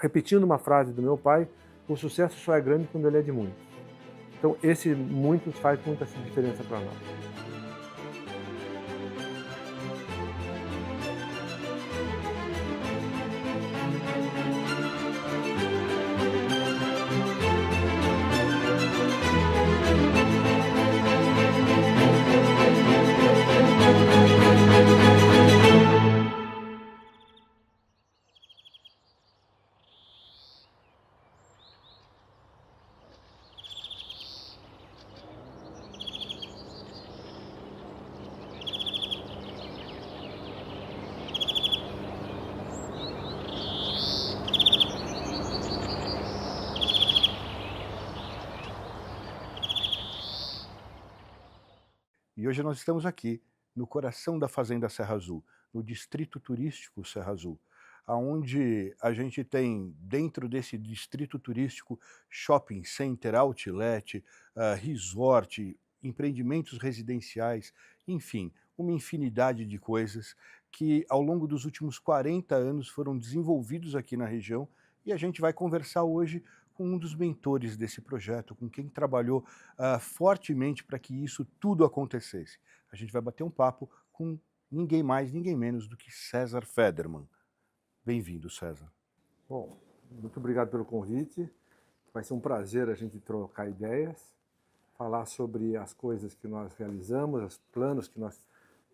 repetindo uma frase do meu pai, o sucesso só é grande quando ele é de muitos. Então, esse muitos faz muita diferença para nós. E hoje nós estamos aqui, no coração da Fazenda Serra Azul, no Distrito Turístico Serra Azul, aonde a gente tem, dentro desse distrito turístico, shopping center, outlet, resort, empreendimentos residenciais, enfim, uma infinidade de coisas que ao longo dos últimos 40 anos foram desenvolvidos aqui na região, e a gente vai conversar hoje com um dos mentores desse projeto, com quem trabalhou fortemente para que isso tudo acontecesse. A gente vai bater um papo com ninguém mais, ninguém menos do que César Federmann. Bem-vindo, César. Bom, muito obrigado pelo convite. Vai ser um prazer a gente trocar ideias, falar sobre as coisas que nós realizamos, os planos que nós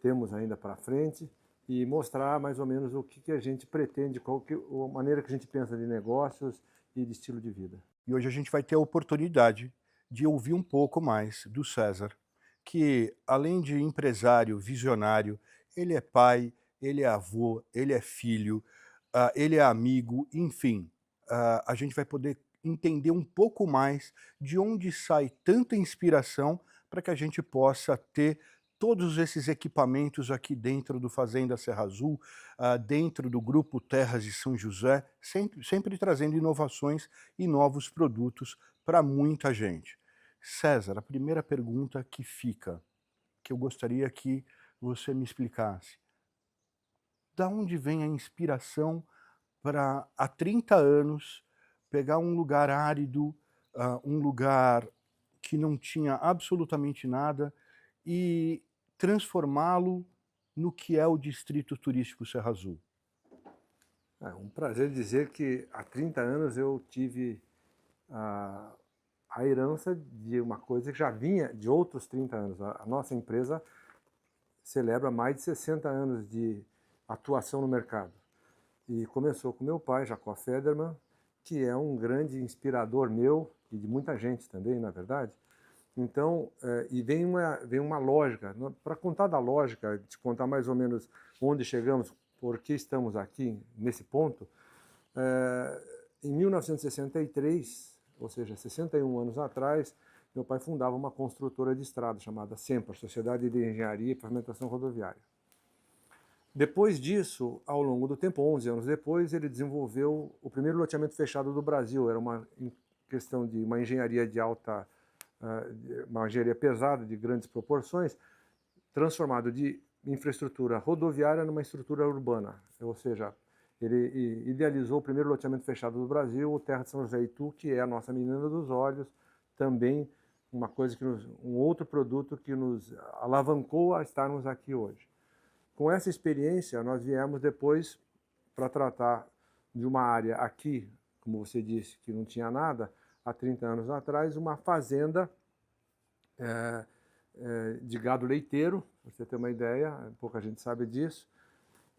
temos ainda para frente e mostrar mais ou menos o que a gente pretende, a maneira que a gente pensa de negócios e de estilo de vida. E hoje a gente vai ter a oportunidade de ouvir um pouco mais do César, que além de empresário, visionário, ele é pai, ele é avô, ele é filho, ele é amigo, enfim, a gente vai poder entender um pouco mais de onde sai tanta inspiração para que a gente possa ter todos esses equipamentos aqui dentro do Fazenda Serra Azul, dentro do Grupo Terras de São José, sempre trazendo inovações e novos produtos para muita gente. César, a primeira pergunta que fica, que eu gostaria que você me explicasse. Da onde vem a inspiração para, há 30 anos, pegar um lugar árido, um lugar que não tinha absolutamente nada e transformá-lo no que é o Distrito Turístico Serra Azul? É um prazer dizer que há 30 anos eu tive a herança de uma coisa que já vinha de outros 30 anos. A nossa empresa celebra mais de 60 anos de atuação no mercado. E começou com meu pai, Jacó Federmann, que é um grande inspirador meu e de muita gente também, na verdade. Então, e vem uma lógica. Para contar da lógica, te contar mais ou menos onde chegamos, por que estamos aqui nesse ponto, em 1963, ou seja, 61 anos atrás, meu pai fundava uma construtora de estrada chamada SEMPAR, Sociedade de Engenharia e Pavimentação Rodoviária. Depois disso, ao longo do tempo, 11 anos depois, ele desenvolveu o primeiro loteamento fechado do Brasil. Era uma questão de uma engenharia de alta, uma engenharia pesada, de grandes proporções, transformado de infraestrutura rodoviária numa estrutura urbana. Ou seja, ele idealizou o primeiro loteamento fechado do Brasil, o Terra de São José Itu, que é a nossa menina dos olhos, também uma coisa um outro produto que nos alavancou a estarmos aqui hoje. Com essa experiência, nós viemos depois para tratar de uma área aqui, como você disse, que não tinha nada, há 30 anos atrás, uma fazenda de gado leiteiro, para você ter uma ideia, pouca gente sabe disso,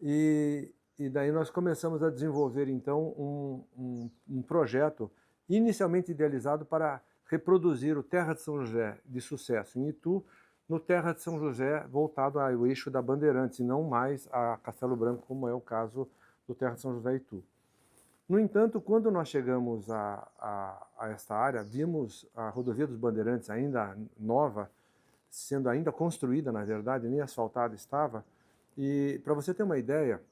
e daí nós começamos a desenvolver, então, um projeto inicialmente idealizado para reproduzir o Terra de São José de sucesso em Itu, no Terra de São José voltado ao eixo da Bandeirantes, e não mais a Castelo Branco, como é o caso do Terra de São José Itu. No entanto, quando nós chegamos a esta área, vimos a rodovia dos Bandeirantes ainda nova, sendo ainda construída, na verdade, nem asfaltada estava, e para você ter uma ideia,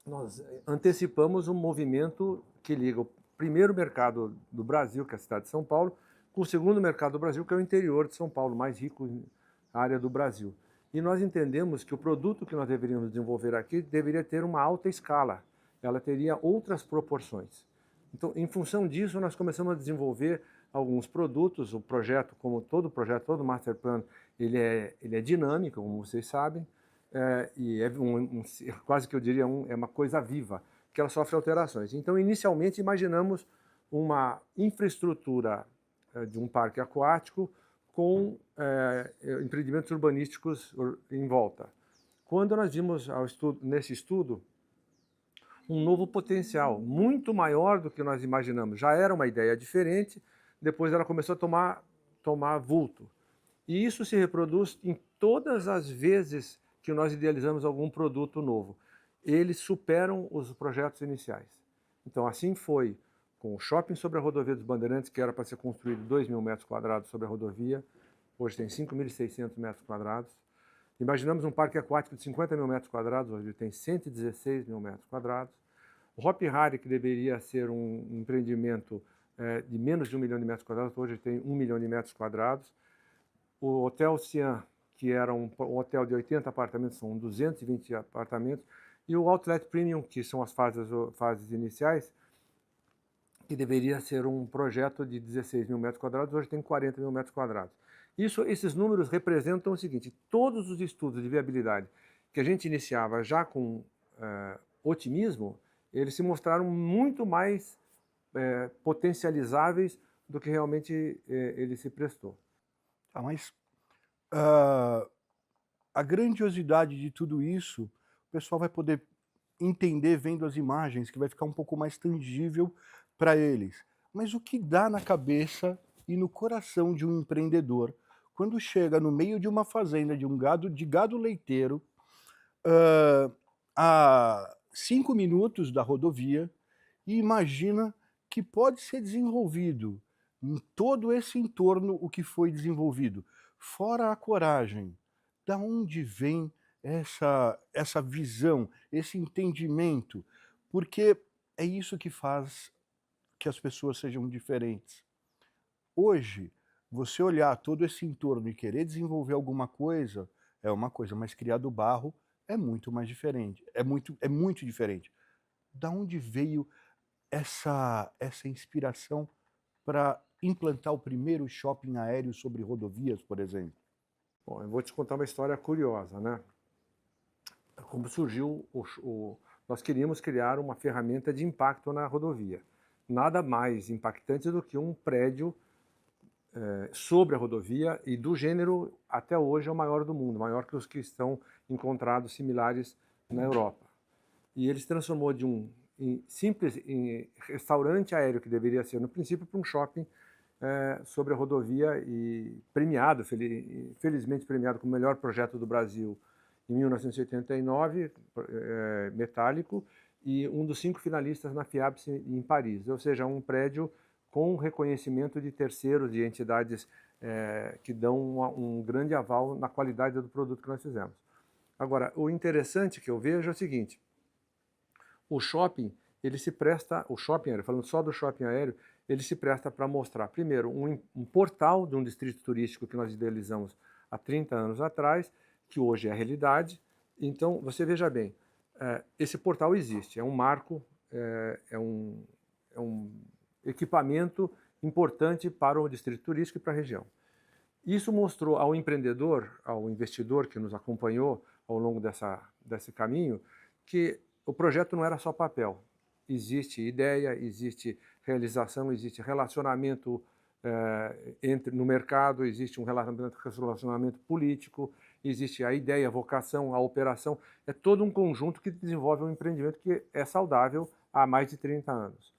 nós antecipamos um movimento que liga o primeiro mercado do Brasil, que é a cidade de São Paulo, com o segundo mercado do Brasil, que é o interior de São Paulo, mais rico área do Brasil. E nós entendemos que o produto que nós deveríamos desenvolver aqui deveria ter uma alta escala, ela teria outras proporções. Então, em função disso, nós começamos a desenvolver alguns produtos. O projeto, como todo projeto, todo master plan, ele é dinâmico, como vocês sabem, e é quase que eu diria, é uma coisa viva, que ela sofre alterações. Então, inicialmente, imaginamos uma infraestrutura de um parque aquático com empreendimentos urbanísticos em volta. Quando nós vimos nesse estudo um novo potencial, muito maior do que nós imaginamos. Já era uma ideia diferente, depois ela começou a tomar vulto. E isso se reproduz em todas as vezes que nós idealizamos algum produto novo. Eles superam os projetos iniciais. Então, assim foi com o shopping sobre a rodovia dos Bandeirantes, que era para ser construído 2.000 metros quadrados sobre a rodovia, hoje tem 5.600 metros quadrados. Imaginamos um parque aquático de 50.000 metros quadrados, hoje tem 116.000 metros quadrados. O Hopi Hari, que deveria ser um empreendimento de menos de 1 milhão de metros quadrados, hoje tem 1 milhão de metros quadrados. O Hotel Siam, que era um hotel de 80 apartamentos, são 220 apartamentos. E o Outlet Premium, que são as fases iniciais, que deveria ser um projeto de 16.000 metros quadrados, hoje tem 40.000 metros quadrados. Esses números representam o seguinte: todos os estudos de viabilidade que a gente iniciava já com otimismo, eles se mostraram muito mais potencializáveis do que realmente ele se prestou. Mas a grandiosidade de tudo isso, o pessoal vai poder entender vendo as imagens, que vai ficar um pouco mais tangível para eles. Mas o que dá na cabeça e no coração de um empreendedor quando chega no meio de uma fazenda de gado leiteiro, a 5 minutos da rodovia, e imagina que pode ser desenvolvido em todo esse entorno o que foi desenvolvido, fora a coragem. Da onde vem essa visão, esse entendimento? Porque é isso que faz que as pessoas sejam diferentes. Hoje, você olhar todo esse entorno e querer desenvolver alguma coisa é uma coisa, mas criar do barro é muito mais diferente, é muito diferente. Da onde veio essa inspiração para implantar o primeiro shopping aéreo sobre rodovias, por exemplo? Bom, eu vou te contar uma história curiosa, né? Como surgiu nós queríamos criar uma ferramenta de impacto na rodovia. Nada mais impactante do que um prédio sobre a rodovia, e do gênero, até hoje, é o maior do mundo, maior que os que estão encontrados similares na Europa. E ele se transformou de um simples restaurante aéreo, que deveria ser, no princípio, para um shopping sobre a rodovia, e premiado, felizmente premiado como o melhor projeto do Brasil em 1989, metálico, e um dos 5 finalistas na FIABS em Paris, ou seja, um prédio com reconhecimento de terceiros, de entidades que dão um grande aval na qualidade do produto que nós fizemos. Agora, o interessante que eu vejo é o seguinte: o shopping, o shopping aéreo, falando só do shopping aéreo, ele se presta para mostrar, primeiro, um portal de um distrito turístico que nós idealizamos há 30 anos atrás, que hoje é a realidade. Então, você veja bem, esse portal existe, é um marco, é um equipamento importante para o distrito turístico e para a região. Isso mostrou ao empreendedor, ao investidor que nos acompanhou ao longo desse caminho, que o projeto não era só papel. Existe ideia, existe realização, existe relacionamento no mercado, existe um relacionamento político, existe a ideia, a vocação, a operação. É todo um conjunto que desenvolve um empreendimento que é saudável há mais de 30 anos.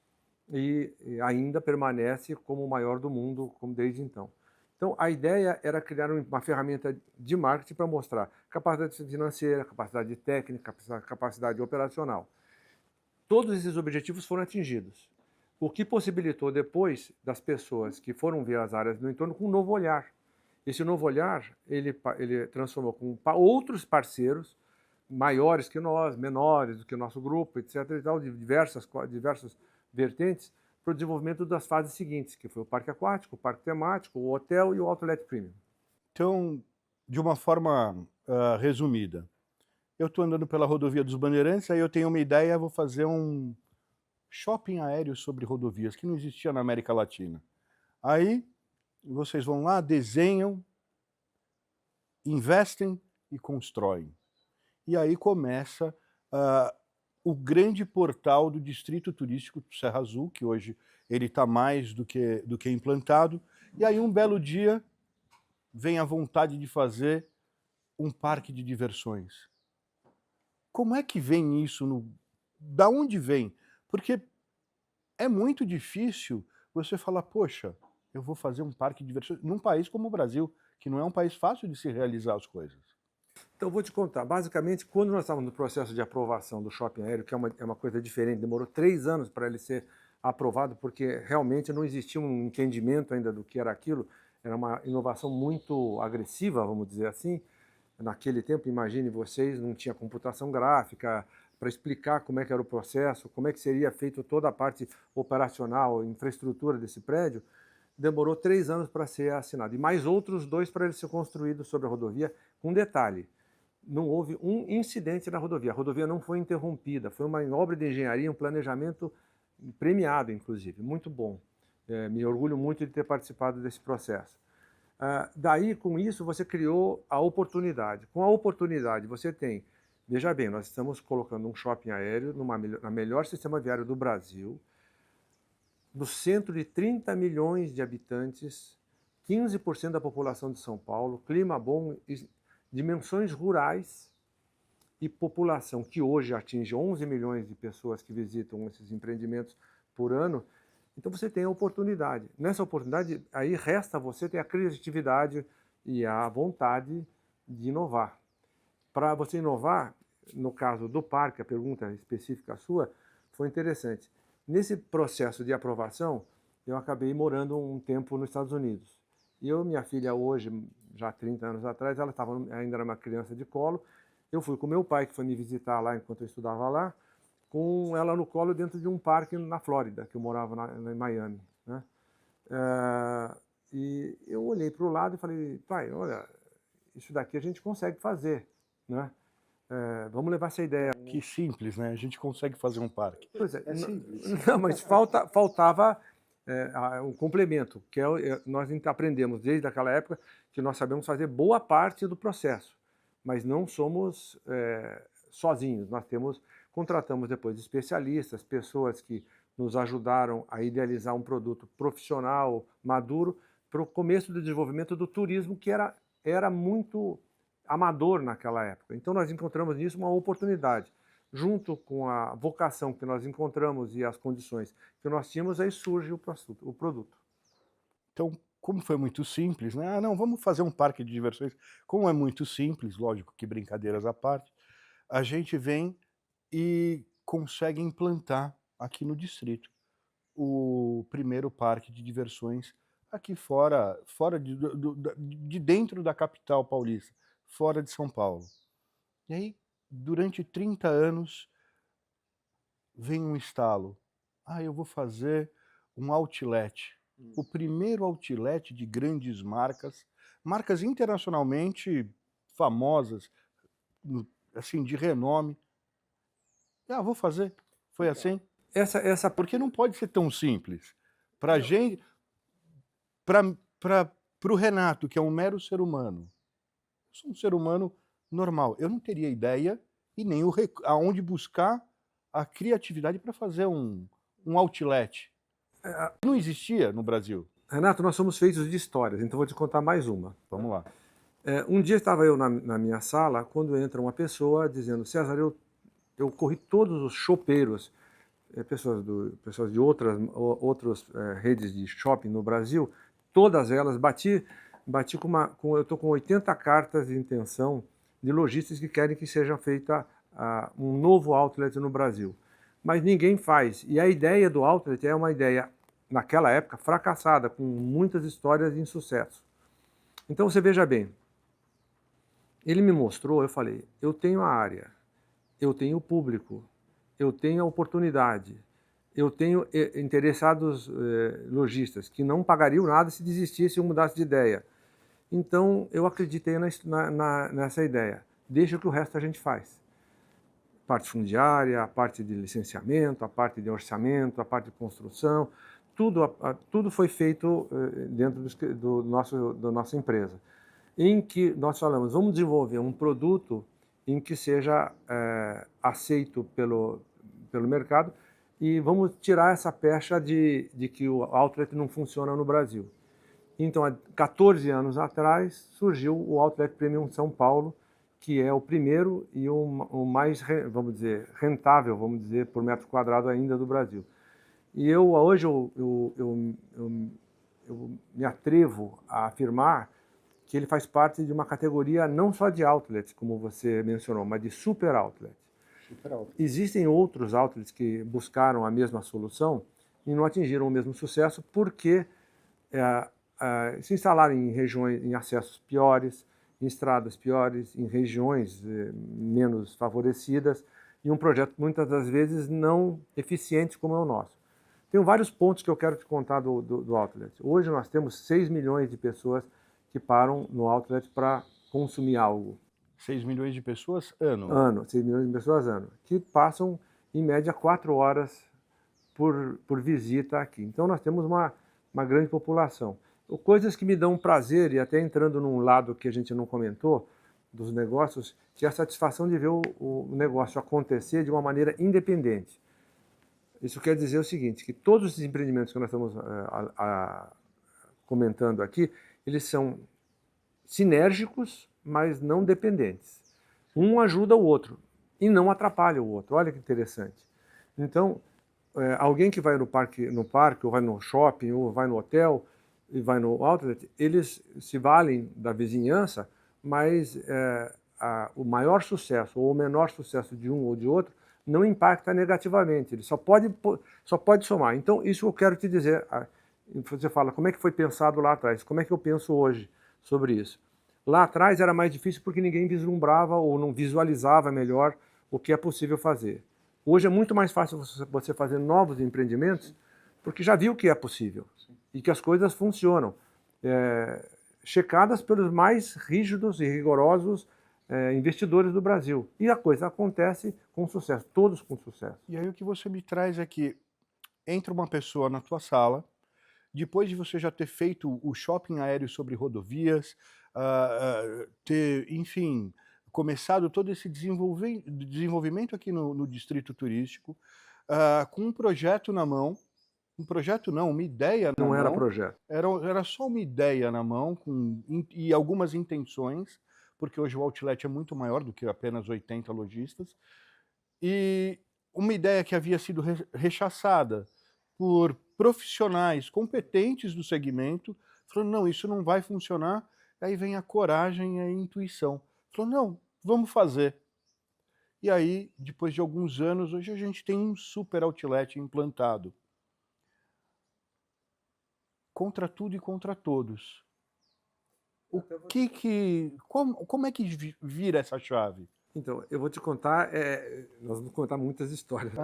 E ainda permanece como o maior do mundo, como desde então. Então, a ideia era criar uma ferramenta de marketing para mostrar capacidade financeira, capacidade técnica, capacidade operacional. Todos esses objetivos foram atingidos, o que possibilitou depois das pessoas que foram ver as áreas do entorno com um novo olhar. Esse novo olhar, ele transformou com outros parceiros, maiores que nós, menores do que o nosso grupo, etc. e tal, de diversas vertentes, para o desenvolvimento das fases seguintes, que foi o parque aquático, o parque temático, o hotel e o outlet premium. Então, de uma forma resumida, eu estou andando pela rodovia dos Bandeirantes, aí eu tenho uma ideia, vou fazer um shopping aéreo sobre rodovias, que não existia na América Latina. Aí vocês vão lá, desenham, investem e constroem. E aí começa o grande portal do Distrito Turístico do Serra Azul, que hoje ele está mais do que implantado. E aí um belo dia vem a vontade de fazer um parque de diversões. Como é que vem isso? Da onde vem? Porque é muito difícil você falar, poxa, eu vou fazer um parque de diversões num país como o Brasil, que não é um país fácil de se realizar as coisas. Então, eu vou te contar. Basicamente, quando nós estávamos no processo de aprovação do shopping aéreo, que é uma coisa diferente, demorou 3 anos para ele ser aprovado, porque realmente não existia um entendimento ainda do que era aquilo. Era uma inovação muito agressiva, vamos dizer assim. Naquele tempo, imagine vocês, não tinha computação gráfica para explicar como é que era o processo, como é que seria feito toda a parte operacional, infraestrutura desse prédio. Demorou 3 anos para ser assinado. E mais outros 2 para ele ser construído sobre a rodovia. Com detalhe, não houve um incidente na rodovia. A rodovia não foi interrompida. Foi uma obra de engenharia, um planejamento premiado, inclusive. Muito bom. Me orgulho muito de ter participado desse processo. Daí, com isso, você criou a oportunidade. Com a oportunidade, você tem... Veja bem, nós estamos colocando um shopping aéreo na melhor sistema viário do Brasil, no centro de 30 milhões de habitantes, 15% da população de São Paulo, clima bom, dimensões rurais e população que hoje atinge 11 milhões de pessoas que visitam esses empreendimentos por ano. Então você tem a oportunidade. Nessa oportunidade, aí resta você ter a criatividade e a vontade de inovar. Para você inovar, no caso do parque, a pergunta específica sua, foi interessante. Nesse processo de aprovação, eu acabei morando um tempo nos Estados Unidos. E minha filha hoje, já 30 anos atrás, ela ainda era uma criança de colo. Eu fui com meu pai, que foi me visitar lá enquanto eu estudava lá, com ela no colo dentro de um parque na Flórida, que eu morava em Miami, né? E eu olhei para o lado e falei, pai, olha, isso daqui a gente consegue fazer, né? Vamos levar essa ideia. Que simples, né? A gente consegue fazer um parque. Pois é, simples. Não, mas faltava um complemento, que nós aprendemos desde aquela época que nós sabemos fazer boa parte do processo, mas não somos sozinhos. Nós contratamos depois especialistas, pessoas que nos ajudaram a idealizar um produto profissional, maduro, para o começo do desenvolvimento do turismo, que era muito amador naquela época. Então nós encontramos nisso uma oportunidade. Junto com a vocação que nós encontramos e as condições que nós tínhamos, aí surge o produto. Então, como foi muito simples, né? Não, vamos fazer um parque de diversões. Como é muito simples, lógico que brincadeiras à parte, a gente vem e consegue implantar aqui no distrito o primeiro parque de diversões aqui fora de dentro da capital paulista, fora de São Paulo. E aí, durante 30 anos, vem um estalo. Eu vou fazer um outlet. O primeiro outlet de grandes marcas internacionalmente famosas, assim, de renome. Vou fazer. Foi assim. Porque não pode ser tão simples. Para gente, para o Renato, que é um mero ser humano, eu sou um ser humano normal. Eu não teria ideia e nem aonde buscar a criatividade para fazer um outlet. Não existia no Brasil. Renato, nós somos feitos de histórias, então vou te contar mais uma. Vamos lá. Um dia estava eu na minha sala, quando entra uma pessoa dizendo, César, eu corri todos os chopeiros, pessoas de outras redes de shopping no Brasil, todas elas, eu estou com 80 cartas de intenção de lojistas que querem que seja feita um novo outlet no Brasil. Mas ninguém faz. E a ideia do outlet é uma ideia, naquela época, fracassada, com muitas histórias de insucesso. Então você veja bem, ele me mostrou, eu falei, eu tenho a área, eu tenho o público, eu tenho a oportunidade, eu tenho interessados lojistas que não pagariam nada se desistisse ou mudasse de ideia. Então eu acreditei nessa ideia, deixa que o resto a gente faz. parte fundiária, a parte de licenciamento, a parte de orçamento, a parte de construção, tudo foi feito dentro da nossa empresa, em que nós falamos, vamos desenvolver um produto em que seja aceito pelo mercado e vamos tirar essa pecha de que o outlet não funciona no Brasil. Então, há 14 anos atrás, surgiu o Outlet Premium São Paulo, que é o primeiro e o mais, vamos dizer, rentável, vamos dizer, por metro quadrado ainda do Brasil. E hoje eu me atrevo a afirmar que ele faz parte de uma categoria não só de outlets, como você mencionou, mas de super outlet. Existem outros outlets que buscaram a mesma solução e não atingiram o mesmo sucesso porque se instalaram em regiões, em acessos piores, em estradas piores, em regiões menos favorecidas e um projeto muitas das vezes não eficiente como é o nosso. Tem vários pontos que eu quero te contar do outlet. Hoje nós temos 6 milhões de pessoas que param no outlet para consumir algo. 6 milhões de pessoas ano? Ano, 6 milhões de pessoas ano, que passam em média 4 horas por visita aqui. Então nós temos uma grande população. Coisas que me dão prazer, e até entrando num lado que a gente não comentou, dos negócios, que é a satisfação de ver o negócio acontecer de uma maneira independente. Isso quer dizer o seguinte, que todos os empreendimentos que nós estamos comentando aqui, eles são sinérgicos, mas não dependentes. Um ajuda o outro e não atrapalha o outro. Olha que interessante. Então, alguém que vai no parque, ou vai no shopping, ou vai no hotel, e vai no outlet, eles se valem da vizinhança, mas o maior sucesso ou o menor sucesso de um ou de outro não impacta negativamente, ele só pode somar. Então, isso eu quero te dizer. Você fala, como é que foi pensado lá atrás? Como é que eu penso hoje sobre isso? Lá atrás era mais difícil porque ninguém vislumbrava ou não visualizava melhor o que é possível fazer. Hoje é muito mais fácil você fazer novos empreendimentos porque já viu que é possível e que as coisas funcionam, checadas pelos mais rígidos e rigorosos investidores do Brasil. E a coisa acontece com sucesso, todos com sucesso. E aí o que você me traz é que entra uma pessoa na tua sala, depois de você já ter feito o shopping aéreo sobre rodovias, ter, enfim, começado todo esse desenvolvimento aqui no distrito turístico, com um projeto na mão, uma ideia na mão. Não era projeto. Era só uma ideia na mão e algumas intenções, porque hoje o outlet é muito maior do que apenas 80 lojistas, e uma ideia que havia sido rechaçada por profissionais competentes do segmento, falando, não, isso não vai funcionar. Aí vem a coragem e a intuição. Falou, não, vamos fazer. E aí, depois de alguns anos, hoje a gente tem um super outlet implantado. Contra tudo e contra todos. Como é que vira essa chave? Então, eu vou te contar, nós vamos contar muitas histórias.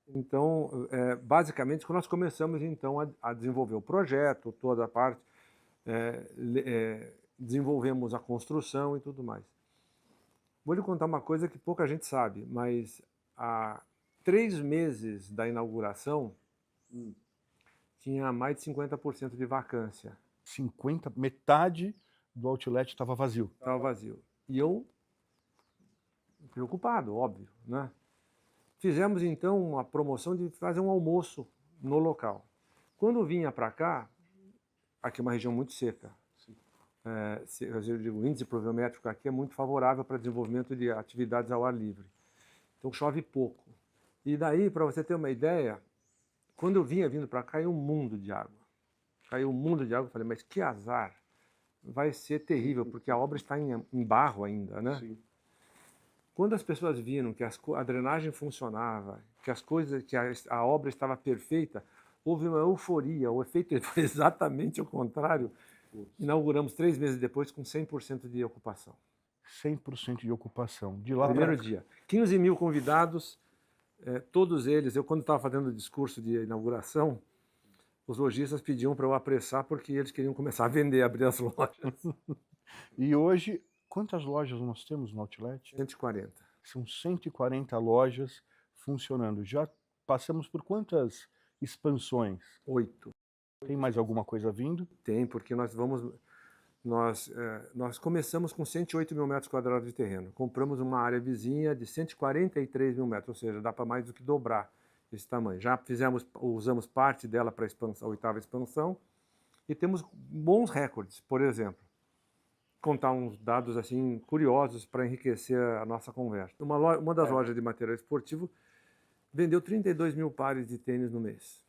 Então, basicamente, quando nós começamos então a desenvolver o projeto, toda a parte, desenvolvemos a construção e tudo mais. Vou lhe contar uma coisa que pouca gente sabe, mas há 3 meses da inauguração, tinha mais de 50% de vacância. 50%? Metade do outlet estava vazio. Estava vazio. E eu, preocupado, óbvio, né? Fizemos então uma promoção de fazer um almoço no local. Quando vinha para cá, aqui é uma região muito seca, eu digo, o índice pluviométrico aqui é muito favorável para desenvolvimento de atividades ao ar livre. Então chove pouco. E daí, para você ter uma ideia, quando eu vinha vindo para cá, caiu um mundo de água. Caiu um mundo de água, eu falei, mas que azar, vai ser terrível, porque a obra está em barro ainda, né? Sim. Quando as pessoas viram que a drenagem funcionava, que a obra estava perfeita, houve uma euforia, o efeito foi exatamente o contrário. Inauguramos 3 meses depois com 100% de ocupação. 100% de ocupação. De lá primeiro dia. 15 mil convidados, todos eles, eu quando estava fazendo o discurso de inauguração, os lojistas pediam para eu apressar porque eles queriam começar a vender, abrir as lojas. E hoje, quantas lojas nós temos no outlet? 140. São 140 lojas funcionando. Já passamos por quantas expansões? 8. Tem mais alguma coisa vindo? Tem, porque nós começamos com 108 mil metros quadrados de terreno. Compramos uma área vizinha de 143 mil metros, ou seja, dá para mais do que dobrar esse tamanho. Já usamos parte dela para a 8ª expansão e temos bons recordes. Por exemplo, contar uns dados assim curiosos para enriquecer a nossa conversa. Uma das lojas de material esportivo vendeu 32 mil pares de tênis no mês.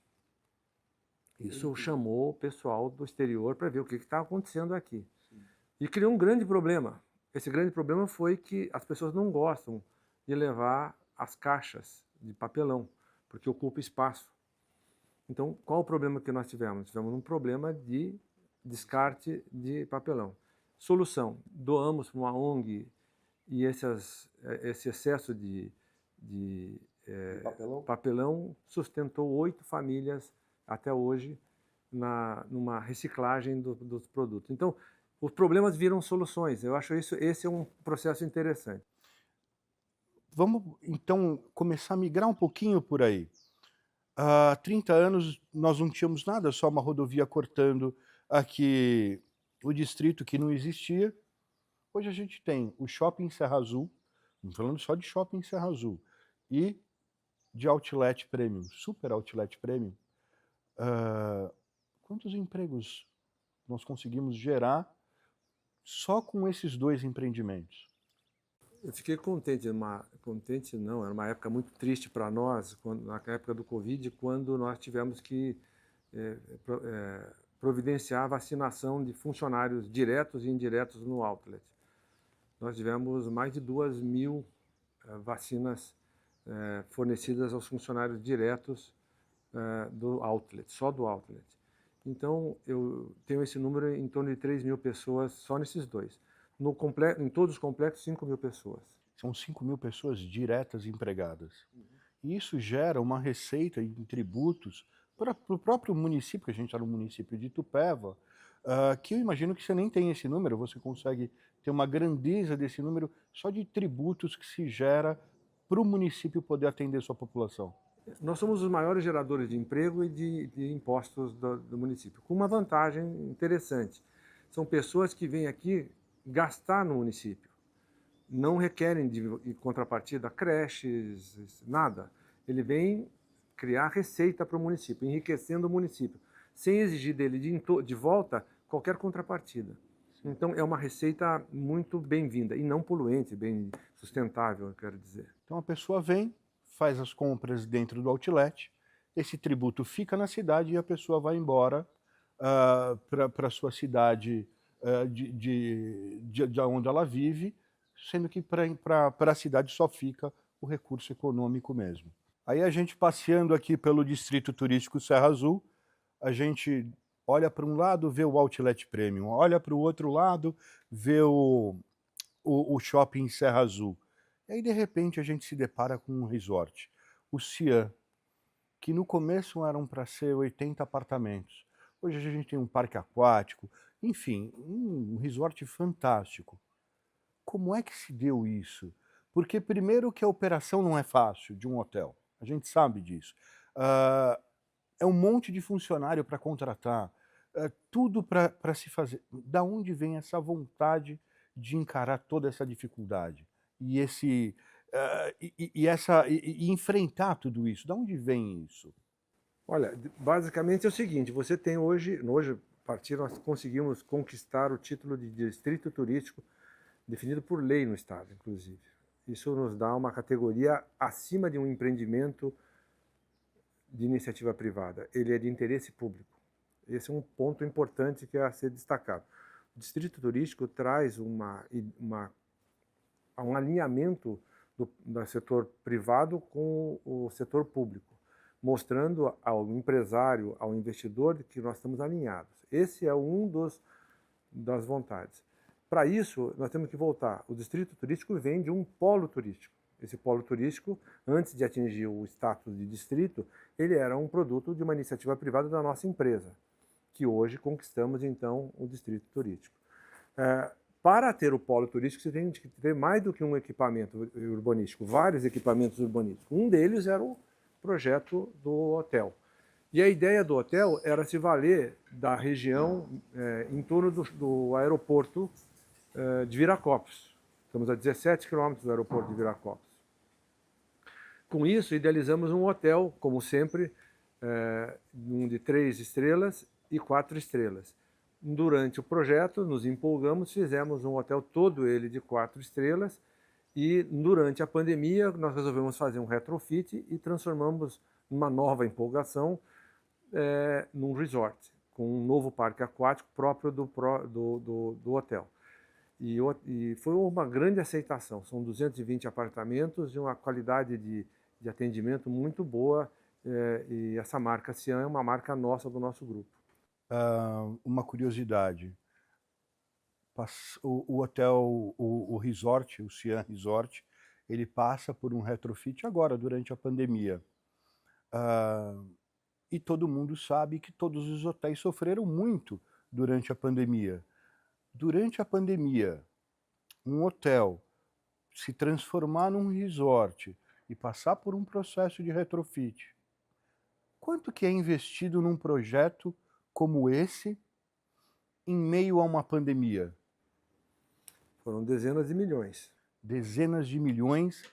Isso chamou o pessoal do exterior para ver o que estava acontecendo aqui. E criou um grande problema. Esse grande problema foi que as pessoas não gostam de levar as caixas de papelão, porque ocupa espaço. Então, qual o problema que nós tivemos? Tivemos um problema de descarte de papelão. Solução: doamos para uma ONG e esse excesso de papelão sustentou 8 famílias até hoje numa reciclagem dos produtos. Então, os problemas viram soluções. Eu acho esse é um processo interessante. Vamos, então, começar a migrar um pouquinho por aí. Há 30 anos nós não tínhamos nada, só uma rodovia cortando aqui o distrito que não existia. Hoje a gente tem o Shopping Serra Azul, não falando só de Shopping Serra Azul, e de Outlet Premium, Super Outlet Premium. Quantos empregos nós conseguimos gerar só com esses 2 empreendimentos? Eu fiquei contente, contente não, era uma época muito triste para nós, na época do Covid, quando nós tivemos que providenciar a vacinação de funcionários diretos e indiretos no outlet. Nós tivemos mais de 2.000 vacinas fornecidas aos funcionários diretos do outlet, só do outlet. Então, eu tenho esse número em torno de 3.000 pessoas só nesses 2. Em todos os complexos, 5.000 pessoas. São 5.000 pessoas diretas empregadas. E isso gera uma receita em tributos para o próprio município, que a gente está no município de Itupeva, que eu imagino que você nem tem esse número, você consegue ter uma grandeza desse número só de tributos que se gera para o município poder atender sua população. Nós somos os maiores geradores de emprego e de impostos do município, com uma vantagem interessante. São pessoas que vêm aqui gastar no município. Não requerem de contrapartida creches, nada. Ele vem criar receita para o município, enriquecendo o município, sem exigir dele de volta qualquer contrapartida. Então é uma receita muito bem-vinda e não poluente, bem sustentável, eu quero dizer. Então a pessoa vem, faz as compras dentro do outlet, esse tributo fica na cidade e a pessoa vai embora para a sua cidade de onde ela vive, sendo que para a cidade só fica o recurso econômico mesmo. Aí a gente passeando aqui pelo distrito turístico Serra Azul, a gente olha para um lado, vê o Outlet Premium, olha para o outro lado, vê o Shopping Serra Azul. E aí, de repente, a gente se depara com um resort, o Cian, que no começo eram para ser 80 apartamentos. Hoje a gente tem um parque aquático, enfim, um resort fantástico. Como é que se deu isso? Porque primeiro que a operação não é fácil de um hotel, a gente sabe disso. É um monte de funcionário para contratar, tudo para se fazer. Da onde vem essa vontade de encarar toda essa dificuldade? E enfrentar tudo isso? Da onde vem isso? Olha, basicamente é o seguinte, você tem hoje a partir nós conseguimos conquistar o título de distrito turístico definido por lei no estado, inclusive. Isso nos dá uma categoria acima de um empreendimento de iniciativa privada. Ele é de interesse público. Esse é um ponto importante que é a ser destacado. O distrito turístico traz um alinhamento do setor privado com o setor público, mostrando ao empresário, ao investidor, que nós estamos alinhados. Esse é das vontades. Para isso, nós temos que voltar. O distrito turístico vem de um polo turístico. Esse polo turístico, antes de atingir o status de distrito, ele era um produto de uma iniciativa privada da nossa empresa, que hoje conquistamos, então, o distrito turístico. Para ter o polo turístico, você tem que ter mais do que um equipamento urbanístico, vários equipamentos urbanísticos. Um deles era o projeto do hotel. E a ideia do hotel era se valer da região em torno do aeroporto de Viracopos. Estamos a 17 quilômetros do aeroporto de Viracopos. Com isso, idealizamos um hotel, como sempre, um de 3 estrelas e 4 estrelas. Durante o projeto, nos empolgamos, fizemos um hotel todo ele de 4 estrelas e durante a pandemia nós resolvemos fazer um retrofit e transformamos numa nova empolgação num resort, com um novo parque aquático próprio do hotel. E foi uma grande aceitação, são 220 apartamentos e uma qualidade de atendimento muito boa, e essa marca Cian é uma marca nossa, do nosso grupo. Uma curiosidade, o hotel, o resort, o Cian Resort, ele passa por um retrofit agora, durante a pandemia. E todo mundo sabe que todos os hotéis sofreram muito durante a pandemia. Durante a pandemia, um hotel se transformar num resort e passar por um processo de retrofit, quanto que é investido num projeto como esse em meio a uma pandemia? Foram dezenas de milhões. Dezenas de milhões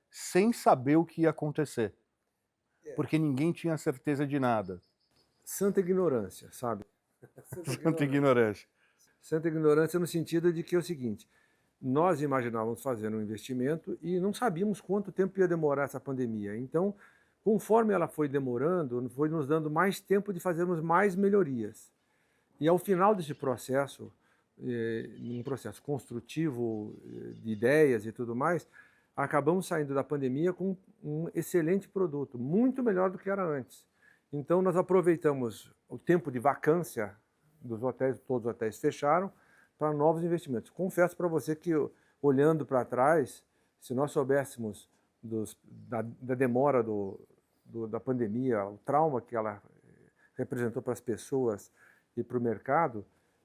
sem saber o que ia acontecer, porque ninguém tinha certeza de nada. Santa ignorância, sabe? Santa ignorância. Santa ignorância no sentido de que é o seguinte, nós imaginávamos fazer um investimento e não sabíamos quanto tempo ia demorar essa pandemia. Então, conforme ela foi demorando, foi nos dando mais tempo de fazermos mais melhorias. E ao final desse processo, um processo construtivo de ideias e tudo mais, acabamos saindo da pandemia com um excelente produto, muito melhor do que era antes. Então nós aproveitamos o tempo de vacância dos hotéis, todos os hotéis fecharam, para novos investimentos. Confesso para você que, olhando para trás, se nós soubéssemos da demora da pandemia, o trauma que ela representou para as pessoas e para o mercado,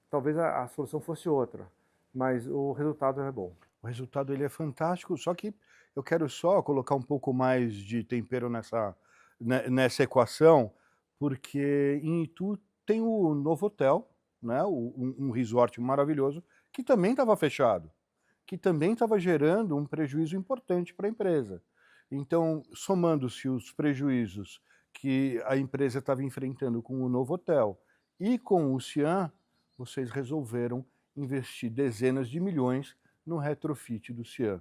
talvez a solução fosse outra, mas o resultado é bom. O resultado ele é fantástico, só que eu quero só colocar um pouco mais de tempero nessa equação, porque em Itu tem o Novotel, né, um resort maravilhoso, que também estava fechado, que também estava gerando um prejuízo importante para a empresa. Então, somando-se os prejuízos que a empresa estava enfrentando com o Novotel e com o Cian, vocês resolveram investir dezenas de milhões no retrofit do Cian.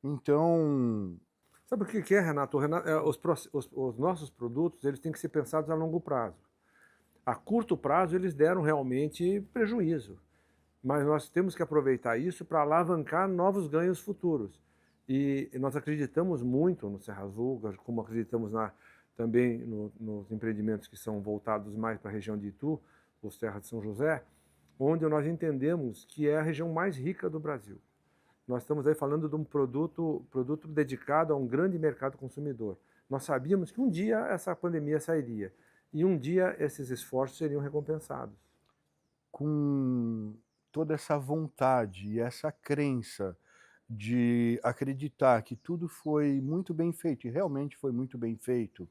Então... Sabe o que é, Renato? Os nossos produtos eles têm que ser pensados a longo prazo. A curto prazo eles deram realmente prejuízo, mas nós temos que aproveitar isso para alavancar novos ganhos futuros. E nós acreditamos muito no Serra Azul, como acreditamos também nos empreendimentos que são voltados mais para a região de Itu, o Serra de São José, onde nós entendemos que é a região mais rica do Brasil. Nós estamos aí falando de um produto dedicado a um grande mercado consumidor. Nós sabíamos que um dia essa pandemia sairia e um dia esses esforços seriam recompensados. Com toda essa vontade e essa crença de acreditar que tudo foi muito bem feito, e realmente foi muito bem feito,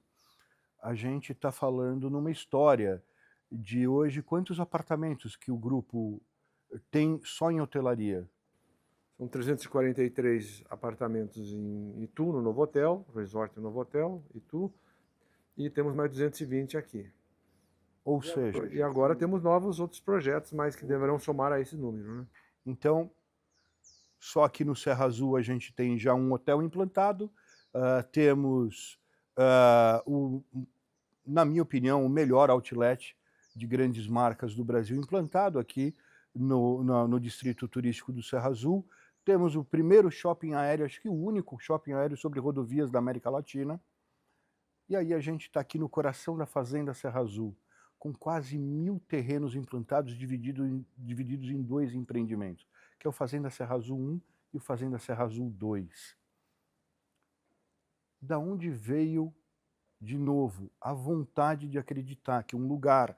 a gente está falando numa história de hoje, quantos apartamentos que o grupo tem só em hotelaria? São 343 apartamentos em Itu, no Novotel, Resort Novotel, Itu, e temos mais 220 aqui. Ou seja... E agora temos novos outros projetos, mas que deverão somar a esse número, né? Então, só aqui no Serra Azul a gente tem já um hotel implantado, temos, na minha opinião, o melhor outlet de grandes marcas do Brasil implantado aqui no Distrito Turístico do Serra Azul. Temos o primeiro shopping aéreo, acho que o único shopping aéreo sobre rodovias da América Latina. E aí a gente está aqui no coração da Fazenda Serra Azul, com quase 1000 terrenos implantados, divididos em 2 empreendimentos, que é o Fazenda Serra Azul 1 e o Fazenda Serra Azul 2. Da onde veio, de novo, a vontade de acreditar que um lugar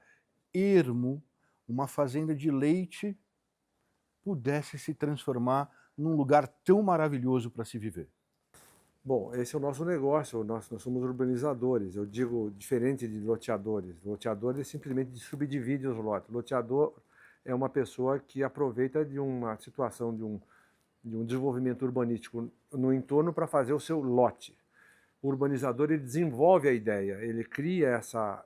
ermo, uma fazenda de leite, pudesse se transformar num lugar tão maravilhoso para se viver? Bom, esse é o nosso negócio, nós somos urbanizadores, eu digo diferente de loteadores. Loteadores simplesmente subdivide os lotes. Loteador é uma pessoa que aproveita de uma situação de um desenvolvimento urbanístico no entorno para fazer o seu lote. O urbanizador ele desenvolve a ideia, ele cria essa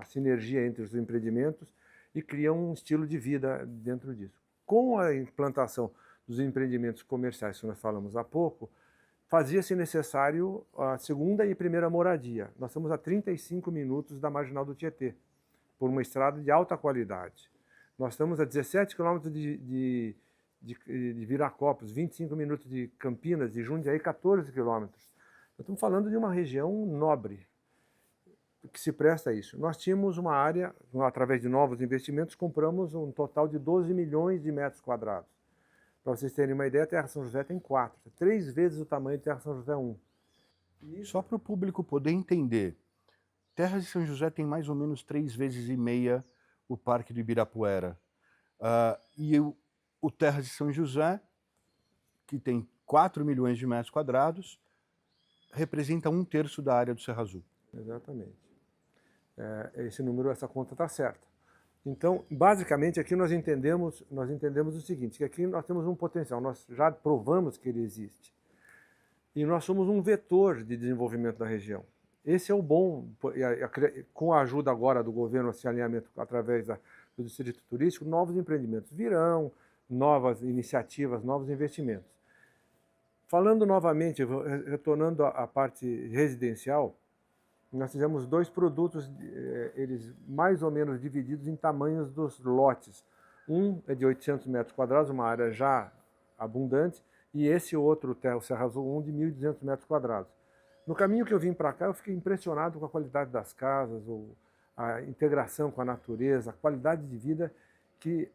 sinergia entre os empreendimentos e cria um estilo de vida dentro disso. Com a implantação dos empreendimentos comerciais que nós falamos há pouco, fazia-se necessário a segunda e primeira moradia. Nós estamos a 35 minutos da Marginal do Tietê, por uma estrada de alta qualidade. Nós estamos a 17 quilômetros de Viracopos, 25 minutos de Campinas, de Jundiaí, 14 quilômetros. Nós estamos falando de uma região nobre, que se presta a isso. Nós tínhamos uma área, através de novos investimentos, compramos um total de 12 milhões de metros quadrados. Para vocês terem uma ideia, a Terra São José tem 4, 3 vezes o tamanho de Terra São José 1. Só para o público poder entender, Terras de São José tem mais ou menos 3 vezes e meia o Parque do Ibirapuera. O Terras de São José, que tem 4 milhões de metros quadrados, representa 1/3 da área do Serra Azul. Exatamente. Esse número, essa conta está certa. Então, basicamente, aqui nós entendemos o seguinte, que aqui nós temos um potencial, nós já provamos que ele existe. E nós somos um vetor de desenvolvimento da região. Esse é o bom, com a ajuda agora do governo, esse alinhamento através do distrito turístico, novos empreendimentos virão, novas iniciativas, novos investimentos. Falando novamente, retornando à parte residencial, nós fizemos 2 produtos, eles mais ou menos divididos em tamanhos dos lotes. Um é de 800 metros quadrados, uma área já abundante, e esse outro, o Serra Azul 1, de 1.200 metros quadrados. No caminho que eu vim para cá, eu fiquei impressionado com a qualidade das casas, a integração com a natureza, a qualidade de vida, que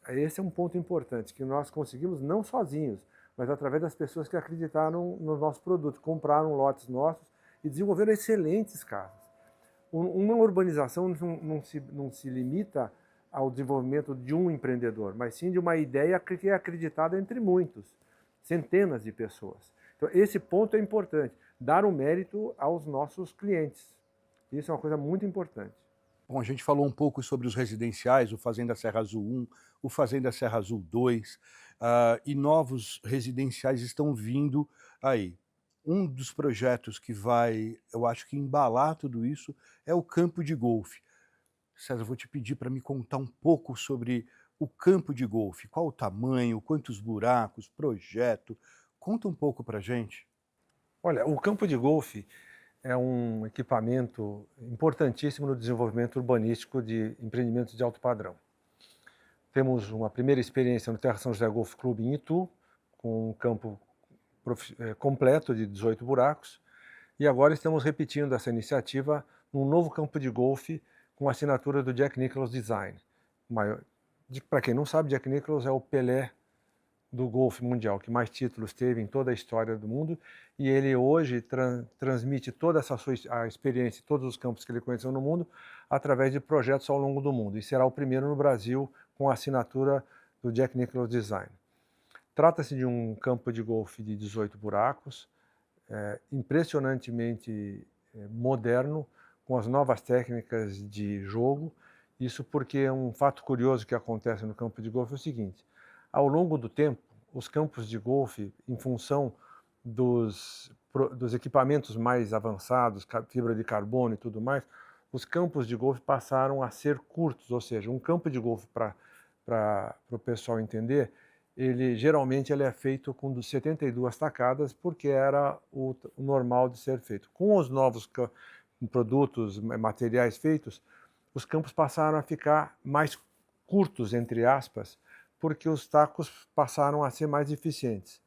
esse é um ponto importante, que nós conseguimos não sozinhos, mas através das pessoas que acreditaram nos nossos produtos, compraram lotes nossos, e desenvolveram excelentes casas. Uma urbanização não se limita ao desenvolvimento de um empreendedor, mas sim de uma ideia que é acreditada entre muitos, centenas de pessoas. Então, esse ponto é importante, dar o mérito aos nossos clientes. Isso é uma coisa muito importante. Bom, a gente falou um pouco sobre os residenciais, o Fazenda Serra Azul 1, o Fazenda Serra Azul 2, e novos residenciais estão vindo aí. Um dos projetos que vai, eu acho que embalar tudo isso, é o campo de golfe. César, vou te pedir para me contar um pouco sobre o campo de golfe. Qual o tamanho, quantos buracos, projeto? Conta um pouco para a gente. Olha, o campo de golfe é um equipamento importantíssimo no desenvolvimento urbanístico de empreendimentos de alto padrão. Temos uma primeira experiência no Terra São José Golf Clube em Itu, com um campo completo de 18 buracos, e agora estamos repetindo essa iniciativa num novo campo de golfe com a assinatura do Jack Nicklaus Design. Para quem não sabe, Jack Nicklaus é o Pelé do golfe mundial, que mais títulos teve em toda a história do mundo, e ele hoje transmite toda a experiência, todos os campos que ele conheceu no mundo, através de projetos ao longo do mundo, e será o primeiro no Brasil com a assinatura do Jack Nicklaus Design. Trata-se de um campo de golfe de 18 buracos, impressionantemente moderno, com as novas técnicas de jogo. Isso porque um fato curioso que acontece no campo de golfe é o seguinte: ao longo do tempo, os campos de golfe, em função dos equipamentos mais avançados, fibra de carbono e tudo mais, os campos de golfe passaram a ser curtos, ou seja, um campo de golfe, para o pessoal entender, geralmente ele é feito com 72 tacadas, porque era o normal de ser feito. Com os novos produtos, materiais feitos, os campos passaram a ficar mais curtos, entre aspas, porque os tacos passaram a ser mais eficientes.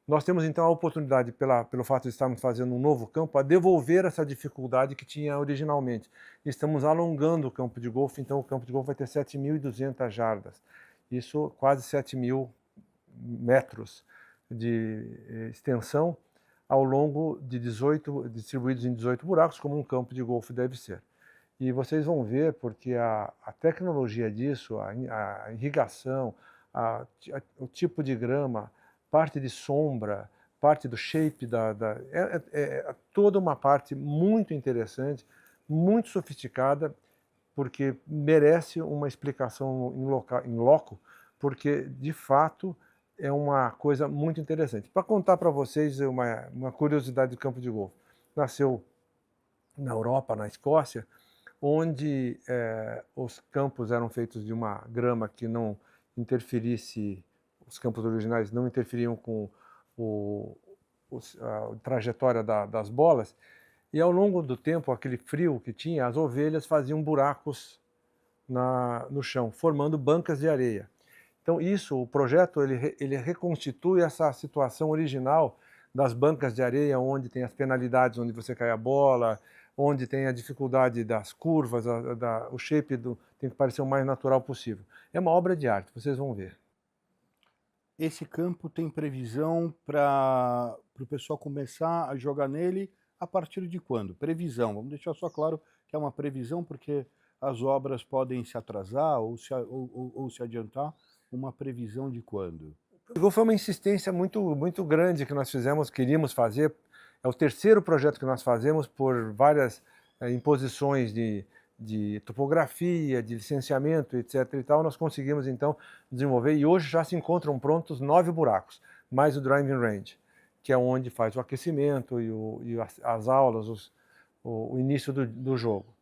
Nós temos então a oportunidade, pelo fato de estarmos fazendo um novo campo, a devolver essa dificuldade que tinha originalmente. Estamos alongando o campo de golfe, então o campo de golfe vai ter 7.200 jardas. Isso quase 7.000 metros de extensão ao longo de distribuídos em 18 buracos, como um campo de golfe deve ser. E vocês vão ver, porque a tecnologia disso, a irrigação, o tipo de grama, parte de sombra, parte do shape, é toda uma parte muito interessante, muito sofisticada, porque merece uma explicação em loco, porque, de fato, é uma coisa muito interessante. Para contar para vocês uma curiosidade do campo de golfe. Nasceu na Europa, na Escócia, onde os campos eram feitos de uma grama que não interferisse, os campos originais não interferiam com o, a trajetória das bolas, e ao longo do tempo, aquele frio que tinha, as ovelhas faziam buracos no chão, formando bancas de areia. Então isso, o projeto, ele reconstitui essa situação original das bancas de areia, onde tem as penalidades, onde você cai a bola, onde tem a dificuldade das curvas, o shape tem que parecer o mais natural possível. É uma obra de arte, vocês vão ver. Esse campo tem previsão para o pessoal começar a jogar nele a partir de quando? Previsão, vamos deixar só claro que é uma previsão, porque as obras podem se atrasar ou se adiantar. Uma previsão de quando? Foi uma insistência muito grande que nós fizemos, queríamos fazer. É o terceiro projeto que nós fazemos por várias imposições de topografia, de licenciamento, etc. e tal. Nós conseguimos então desenvolver, e hoje já se encontram prontos 9 buracos, mais o driving range, que é onde faz o aquecimento e as aulas, o início do jogo.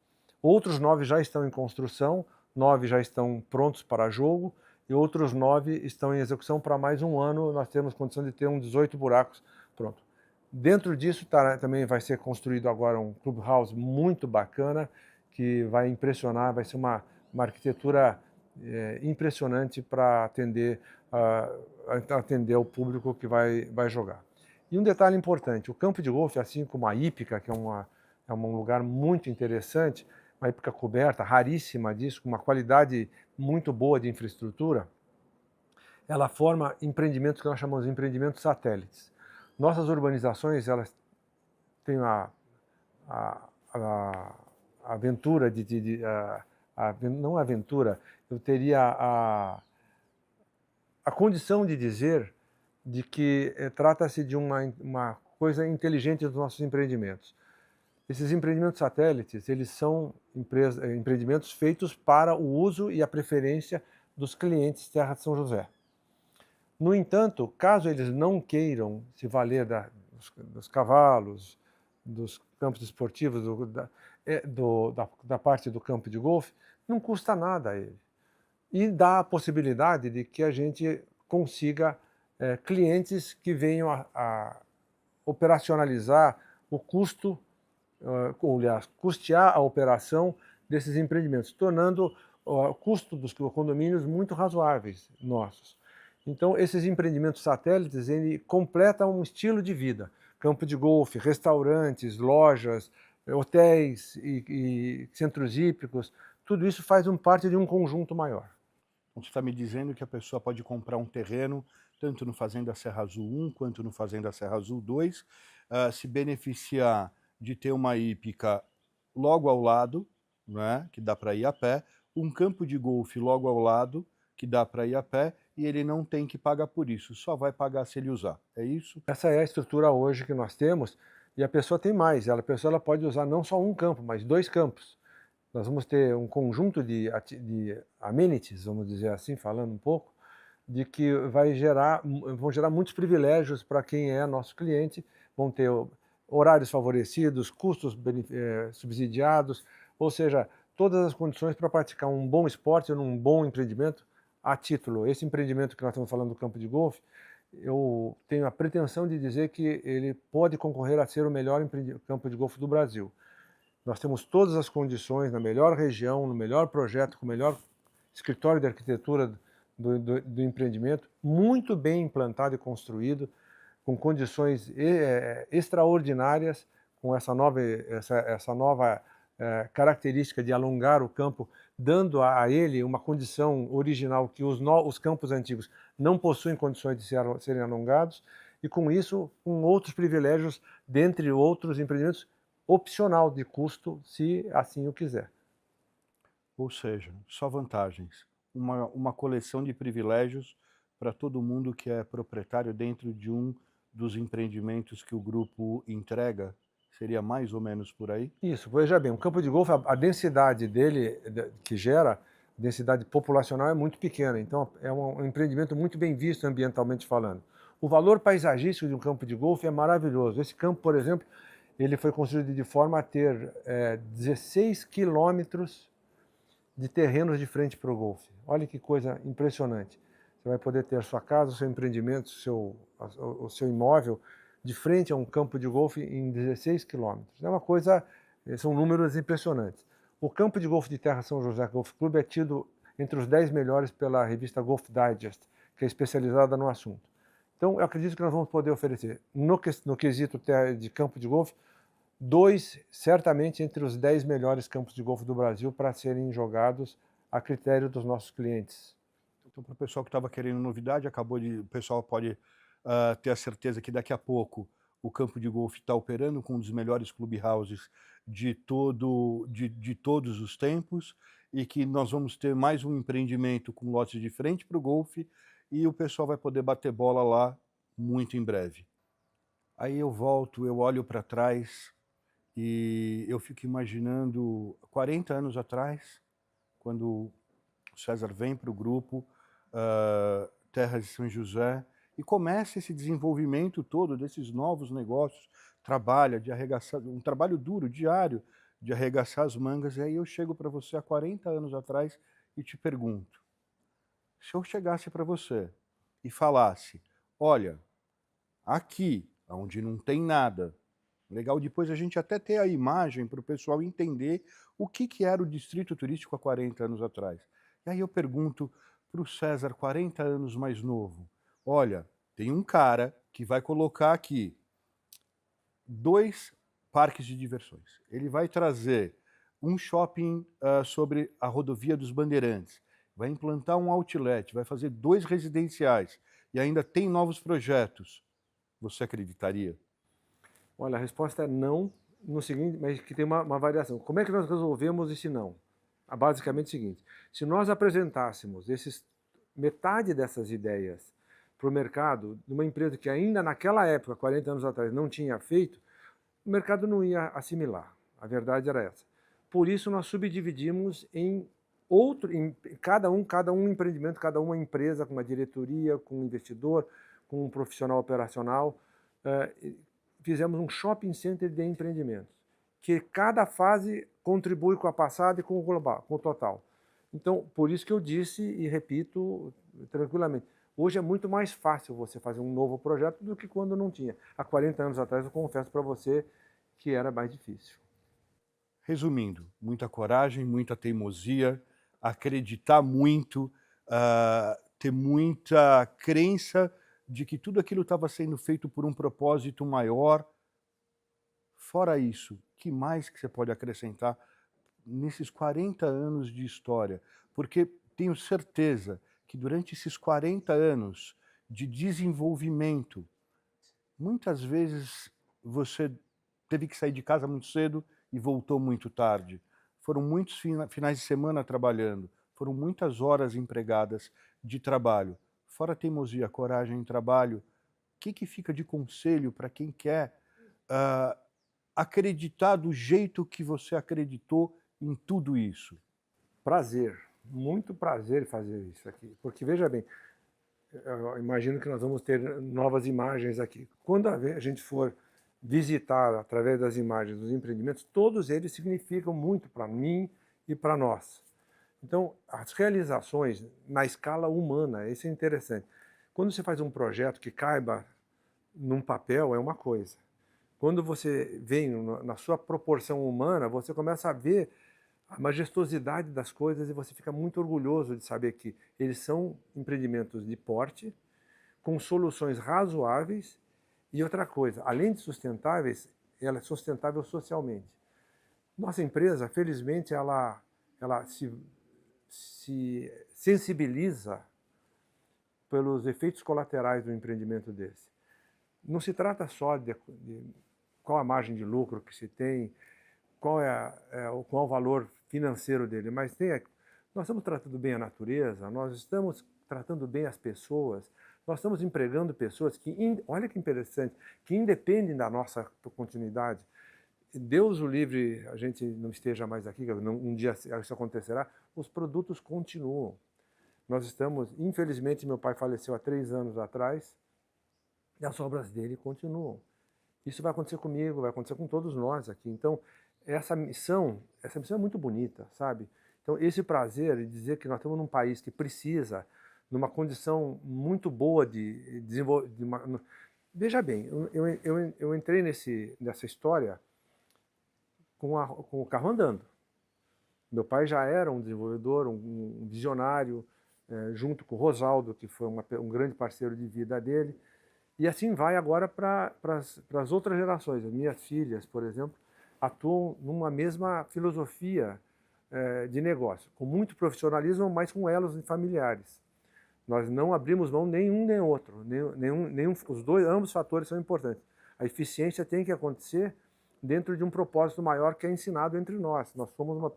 Outros 9 já estão em construção, 9 já estão prontos para jogo, e outros 9 estão em execução para mais um ano. Nós temos condição de ter 18 buracos pronto. Dentro disso também vai ser construído agora um clubhouse muito bacana, que vai impressionar, vai ser uma arquitetura impressionante para atender o público que vai jogar. E um detalhe importante, o campo de golfe, assim como a hípica, que é um lugar muito interessante, uma hípica coberta, raríssima disso, com uma qualidade muito boa de infraestrutura, ela forma empreendimentos que nós chamamos de empreendimentos satélites. Nossas urbanizações, elas têm a aventura não a aventura, eu teria a condição de dizer de que trata-se de uma coisa inteligente dos nossos empreendimentos. Esses empreendimentos satélites, eles são empreendimentos feitos para o uso e a preferência dos clientes Terra de São José. No entanto, caso eles não queiram se valer dos cavalos, dos campos esportivos, da parte do campo de golfe, não custa nada a ele. E dá a possibilidade de que a gente consiga clientes que venham a operacionalizar o custo, ou aliás, custear a operação desses empreendimentos, tornando o custo dos condomínios muito razoáveis nossos. Então, esses empreendimentos satélites, ele completa um estilo de vida. Campo de golfe, restaurantes, lojas, hotéis e centros hípicos, tudo isso faz parte de um conjunto maior. Então, você está me dizendo que a pessoa pode comprar um terreno, tanto no Fazenda Serra Azul 1 quanto no Fazenda Serra Azul 2, se beneficiar de ter uma hípica logo ao lado, né, que dá para ir a pé, um campo de golfe logo ao lado, que dá para ir a pé, e ele não tem que pagar por isso, só vai pagar se ele usar, é isso? Essa é a estrutura hoje que nós temos, e a pessoa tem mais, a pessoa ela pode usar não só um campo, mas 2 campos. Nós vamos ter um conjunto de amenities, vamos dizer assim, falando um pouco, de que vão gerar muitos privilégios para quem é nosso cliente, vão ter horários favorecidos, custos subsidiados, ou seja, todas as condições para praticar um bom esporte, um bom empreendimento, a título. Esse empreendimento que nós estamos falando do campo de golfe, eu tenho a pretensão de dizer que ele pode concorrer a ser o melhor campo de golfe do Brasil. Nós temos todas as condições, na melhor região, no melhor projeto, com o melhor escritório de arquitetura do empreendimento, muito bem implantado e construído, com condições extraordinárias, com essa nova característica de alongar o campo, dando a ele uma condição original que os campos antigos não possuem condições de serem alongados, e com isso, com outros privilégios, dentre outros empreendimentos, opcional de custo, se assim o quiser. Ou seja, só vantagens. Uma coleção de privilégios para todo mundo que é proprietário dentro de um dos empreendimentos que o grupo entrega. Seria mais ou menos por aí? Isso, veja bem, um campo de golfe, a densidade dele, que gera, densidade populacional é muito pequena, então é um empreendimento muito bem visto ambientalmente falando. O valor paisagístico de um campo de golfe é maravilhoso. Esse campo, por exemplo, ele foi construído de forma a ter 16 quilômetros de terrenos de frente para o golfe. Olha que coisa impressionante. Você vai poder ter a sua casa, o seu empreendimento, o seu imóvel de frente a um campo de golfe em 16 quilômetros. É uma coisa, são números impressionantes. O campo de golfe de Terra São José Golf Club é tido entre os 10 melhores pela revista Golf Digest, que é especializada no assunto. Então, eu acredito que nós vamos poder oferecer, no quesito de campo de golfe, 2, certamente, entre os 10 melhores campos de golfe do Brasil para serem jogados a critério dos nossos clientes. Então, para o pessoal que estava querendo novidade, o pessoal pode ter a certeza que daqui a pouco o campo de golfe está operando com um dos melhores clubhouses de todos os tempos, e que nós vamos ter mais um empreendimento com lotes de frente para o golfe, e o pessoal vai poder bater bola lá muito em breve. Aí eu volto, eu olho para trás e eu fico imaginando 40 anos atrás, quando o César vem para o grupo Terras de São José e começa esse desenvolvimento todo desses novos negócios, um trabalho duro, diário, de arregaçar as mangas. E aí eu chego para você há 40 anos atrás e te pergunto, se eu chegasse para você e falasse, olha, aqui, onde não tem nada, legal depois a gente até ter a imagem para o pessoal entender o que era o Distrito Turístico há 40 anos atrás. E aí eu pergunto para o César, 40 anos mais novo, olha, tem um cara que vai colocar aqui 2 parques de diversões. Ele vai trazer um shopping sobre a rodovia dos Bandeirantes, vai implantar um outlet, vai fazer 2 residenciais e ainda tem novos projetos. Você acreditaria? Olha, a resposta é não, no seguinte, mas que tem uma variação. Como é que nós resolvemos esse não? Basicamente o seguinte, se nós apresentássemos metade dessas ideias para o mercado, de uma empresa que ainda naquela época, 40 anos atrás, não tinha feito, o mercado não ia assimilar. A verdade era essa. Por isso nós subdividimos cada um empreendimento, cada uma empresa, com uma diretoria, com um investidor, com um profissional operacional. Fizemos um shopping center de empreendimentos, que cada fase contribui com a passada e com o global, com o total. Então, por isso que eu disse e repito tranquilamente, hoje é muito mais fácil você fazer um novo projeto do que quando não tinha. Há 40 anos atrás, eu confesso para você que era mais difícil. Resumindo, muita coragem, muita teimosia, acreditar muito, ter muita crença de que tudo aquilo estava sendo feito por um propósito maior. Fora isso, que mais que você pode acrescentar nesses 40 anos de história? Porque tenho certeza que durante esses 40 anos de desenvolvimento, muitas vezes você teve que sair de casa muito cedo e voltou muito tarde. Foram muitos finais de semana trabalhando, foram muitas horas empregadas de trabalho. Fora teimosia, coragem em trabalho, o que fica de conselho para quem quer acreditar do jeito que você acreditou em tudo isso? Prazer, muito prazer fazer isso aqui, porque veja bem, eu imagino que nós vamos ter novas imagens aqui. Quando a gente for visitar através das imagens dos empreendimentos, todos eles significam muito para mim e para nós. Então, as realizações na escala humana, isso é interessante. Quando você faz um projeto que caiba num papel, é uma coisa. Quando você vem na sua proporção humana, você começa a ver a majestosidade das coisas e você fica muito orgulhoso de saber que eles são empreendimentos de porte, com soluções razoáveis e outra coisa, além de sustentáveis, ela é sustentável socialmente. Nossa empresa, felizmente, ela se sensibiliza pelos efeitos colaterais do empreendimento desse. Não se trata só de qual a margem de lucro que se tem, qual é o valor financeiro dele, mas nós estamos tratando bem a natureza, nós estamos tratando bem as pessoas, nós estamos empregando pessoas que, olha que interessante, que independem da nossa continuidade. Deus o livre, a gente não esteja mais aqui, um dia isso acontecerá, os produtos continuam. Nós estamos, infelizmente, meu pai faleceu há 3 anos atrás, e as obras dele continuam. Isso vai acontecer comigo, vai acontecer com todos nós aqui. Então, essa missão é muito bonita, sabe? Então, esse prazer de dizer que nós estamos num país que precisa, numa condição muito boa de desenvolver... Veja bem, eu entrei nessa história com o carro andando. Meu pai já era um desenvolvedor, um visionário, junto com o Rosaldo, que foi um grande parceiro de vida dele. E assim vai agora para as outras gerações. As minhas filhas, por exemplo, atuam numa mesma filosofia de negócio, com muito profissionalismo, mas com elos familiares. Nós não abrimos mão nenhum nem outro, ambos fatores são importantes. A eficiência tem que acontecer dentro de um propósito maior que é ensinado entre nós. Nós somos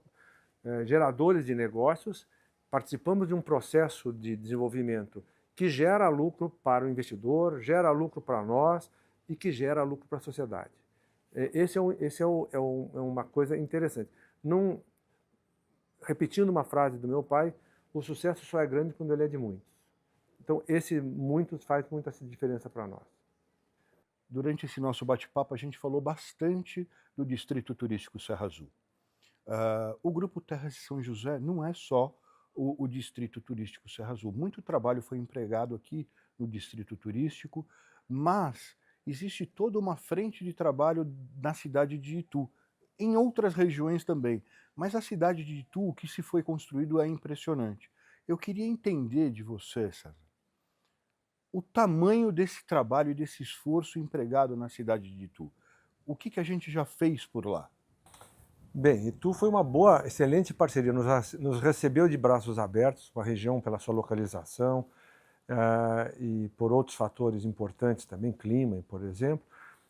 geradores de negócios, participamos de um processo de desenvolvimento que gera lucro para o investidor, gera lucro para nós e que gera lucro para a sociedade. Esse é uma coisa interessante. Repetindo uma frase do meu pai, o sucesso só é grande quando ele é de muitos. Então, esse muitos faz muita diferença para nós. Durante esse nosso bate-papo, a gente falou bastante do Distrito Turístico Serra Azul. O Grupo Terras de São José não é só o Distrito Turístico Serra Azul. Muito trabalho foi empregado aqui no Distrito Turístico, mas existe toda uma frente de trabalho na cidade de Itu, em outras regiões também. Mas a cidade de Itu, o que se foi construído é impressionante. Eu queria entender de você, César, o tamanho desse trabalho e desse esforço empregado na cidade de Itu. O que a gente já fez por lá? Bem, Itu foi uma excelente parceria, nos recebeu de braços abertos, com a região pela sua localização e por outros fatores importantes também, clima, por exemplo.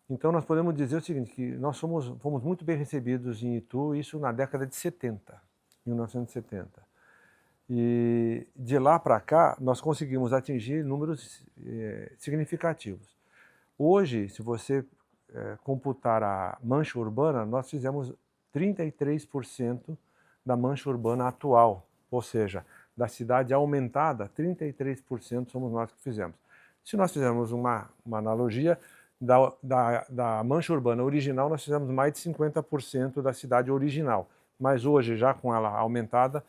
Então nós podemos dizer o seguinte, que nós fomos muito bem recebidos em Itu, isso na década de 1970. E de lá para cá, nós conseguimos atingir números significativos. Hoje, se você computar a mancha urbana, nós fizemos 33% da mancha urbana atual, ou seja, da cidade aumentada, 33% somos nós que fizemos. Se nós fizermos uma analogia, da mancha urbana original, nós fizemos mais de 50% da cidade original, mas hoje, já com ela aumentada,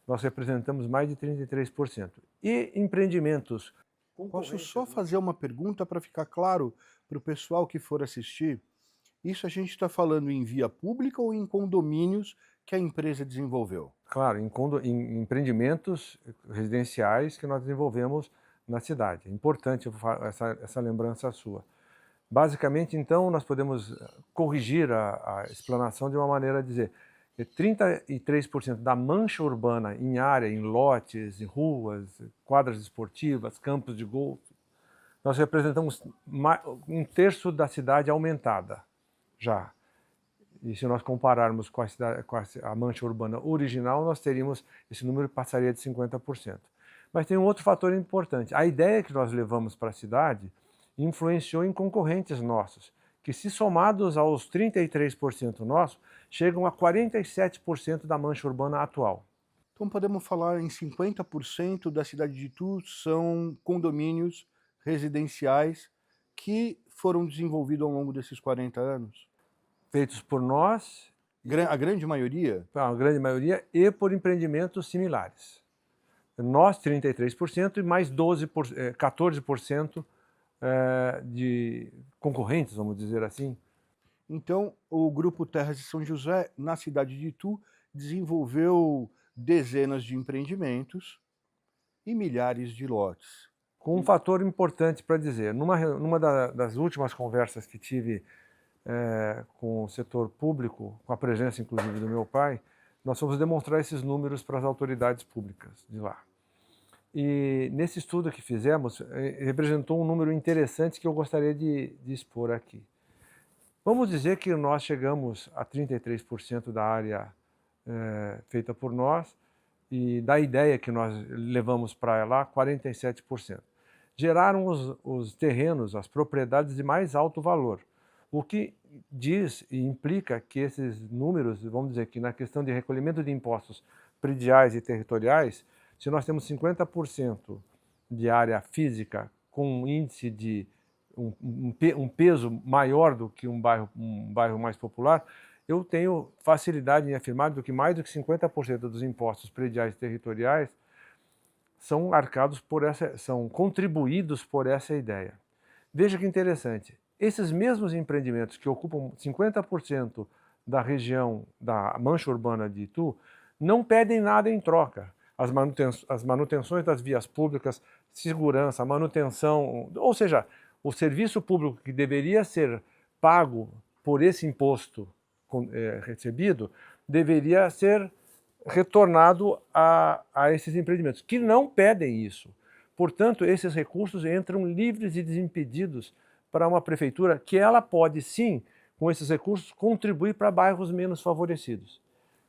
nós representamos mais de 33%. E empreendimentos... Posso só fazer uma pergunta para ficar claro para o pessoal que for assistir? Isso a gente está falando em via pública ou em condomínios que a empresa desenvolveu? Claro, em empreendimentos residenciais que nós desenvolvemos na cidade. É importante essa lembrança sua. Basicamente, então, nós podemos corrigir a explanação de uma maneira a dizer que 33% da mancha urbana em área, em lotes, em ruas, quadras esportivas, campos de golfe, nós representamos um terço da cidade aumentada já. E se nós compararmos com a mancha urbana original, nós teríamos, esse número passaria de 50%. Mas tem um outro fator importante. A ideia que nós levamos para a cidade influenciou em concorrentes nossos, que se somados aos 33% nossos, chegam a 47% da mancha urbana atual. Então podemos falar em 50% da cidade de Itu são condomínios residenciais que foram desenvolvidos ao longo desses 40 anos? Feitos por nós... A grande maioria? A grande maioria e por empreendimentos similares. Nós 33% e mais 14% de concorrentes, vamos dizer assim. Então, o Grupo Terras de São José, na cidade de Itu, desenvolveu dezenas de empreendimentos e milhares de lotes. Com um fator importante para dizer, numa das últimas conversas que tive com o setor público, com a presença inclusive do meu pai, nós fomos demonstrar esses números para as autoridades públicas de lá. E nesse estudo que fizemos, representou um número interessante que eu gostaria de expor aqui. Vamos dizer que nós chegamos a 33% da área feita por nós, e da ideia que nós levamos para lá, 47%. Geraram os terrenos, as propriedades de mais alto valor, o que diz e implica que esses números, vamos dizer que na questão de recolhimento de impostos prediais e territoriais, se nós temos 50% de área física com um índice de um peso maior do que um bairro mais popular, eu tenho facilidade em afirmar que mais do que 50% dos impostos prediais e territoriais são arcados são contribuídos por essa ideia. Veja que interessante, esses mesmos empreendimentos que ocupam 50% da região da mancha urbana de Itu não pedem nada em troca. As manutenções das vias públicas, segurança, manutenção, ou seja, o serviço público que deveria ser pago por esse imposto recebido, deveria ser retornado a esses empreendimentos, que não pedem isso. Portanto, esses recursos entram livres e desimpedidos para uma prefeitura que ela pode, sim, com esses recursos, contribuir para bairros menos favorecidos.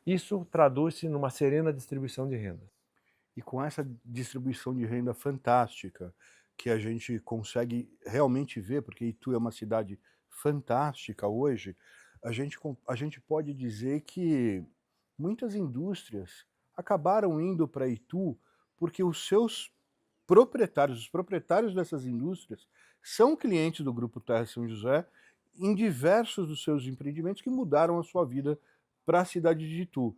Isso traduz-se numa serena distribuição de renda. E com essa distribuição de renda fantástica, que a gente consegue realmente ver, porque Itu é uma cidade fantástica hoje, a gente pode dizer que muitas indústrias acabaram indo para Itu porque os seus proprietários, os proprietários dessas indústrias, são clientes do Grupo Terra São José em diversos dos seus empreendimentos que mudaram a sua vida para a cidade de Itu.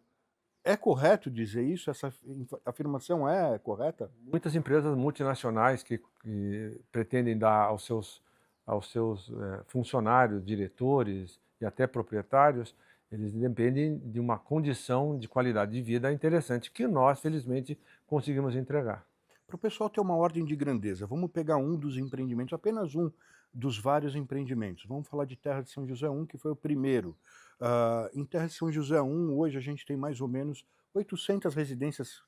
É correto dizer isso? Essa afirmação é correta? Muitas empresas multinacionais que pretendem dar aos seus funcionários, diretores e até proprietários, eles dependem de uma condição de qualidade de vida interessante que nós, felizmente, conseguimos entregar. Para o pessoal ter uma ordem de grandeza, vamos pegar um dos empreendimentos, apenas um dos vários empreendimentos. Vamos falar de Terra de São José 1, que foi o primeiro. Em Terra de São José 1, hoje a gente tem mais ou menos 800 residências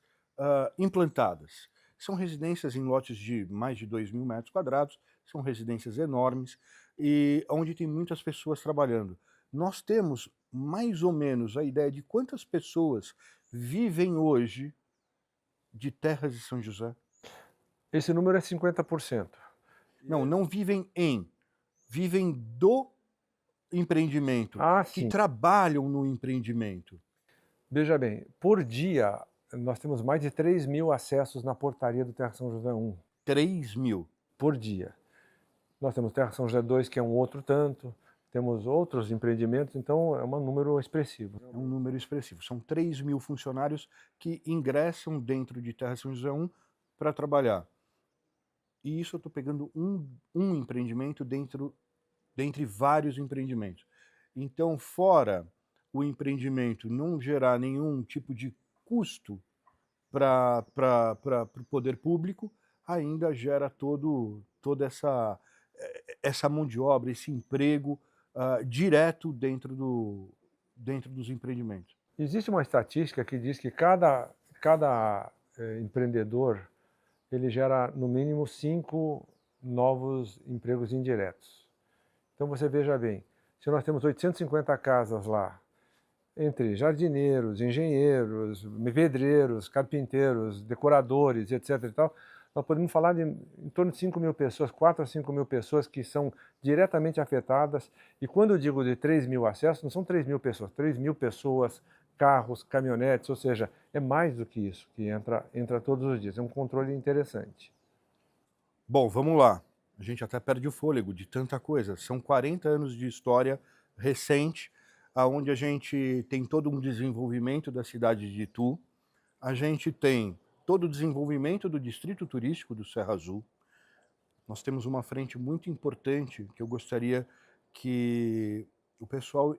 implantadas. São residências em lotes de mais de 2.000 metros quadrados, são residências enormes, e onde tem muitas pessoas trabalhando. Nós temos mais ou menos a ideia de quantas pessoas vivem hoje de Terras de São José? Esse número é 50%. Não vivem vivem do empreendimento, que sim. trabalham no empreendimento. Veja bem, por dia nós temos mais de 3.000 acessos na portaria do Terra São José 1. 3.000? Por dia. Nós temos Terra São José 2, que é um outro tanto, temos outros empreendimentos, então é um número expressivo. É um número expressivo. São 3.000 funcionários que ingressam dentro de Terra São José 1 para trabalhar. E isso eu estou pegando um empreendimento dentre vários empreendimentos. Então, fora o empreendimento não gerar nenhum tipo de custo para o poder público, ainda gera toda essa mão de obra, esse emprego direto dentro dos empreendimentos. Existe uma estatística que diz que cada empreendedor ele gera no mínimo 5 novos empregos indiretos. Então você veja bem, se nós temos 850 casas lá, entre jardineiros, engenheiros, pedreiros, carpinteiros, decoradores, etc. e tal, nós podemos falar de em torno de 5.000 pessoas, 4 a 5.000 pessoas que são diretamente afetadas. E quando eu digo de 3.000 acessos, não são 3.000 pessoas, 3.000 pessoas, carros, caminhonetes, ou seja, é mais do que isso que entra todos os dias. É um controle interessante. Bom, vamos lá. A gente até perde o fôlego de tanta coisa. São 40 anos de história recente, onde a gente tem todo um desenvolvimento da cidade de Itu, a gente tem todo o desenvolvimento do distrito turístico do Serra Azul. Nós temos uma frente muito importante que eu gostaria que o pessoal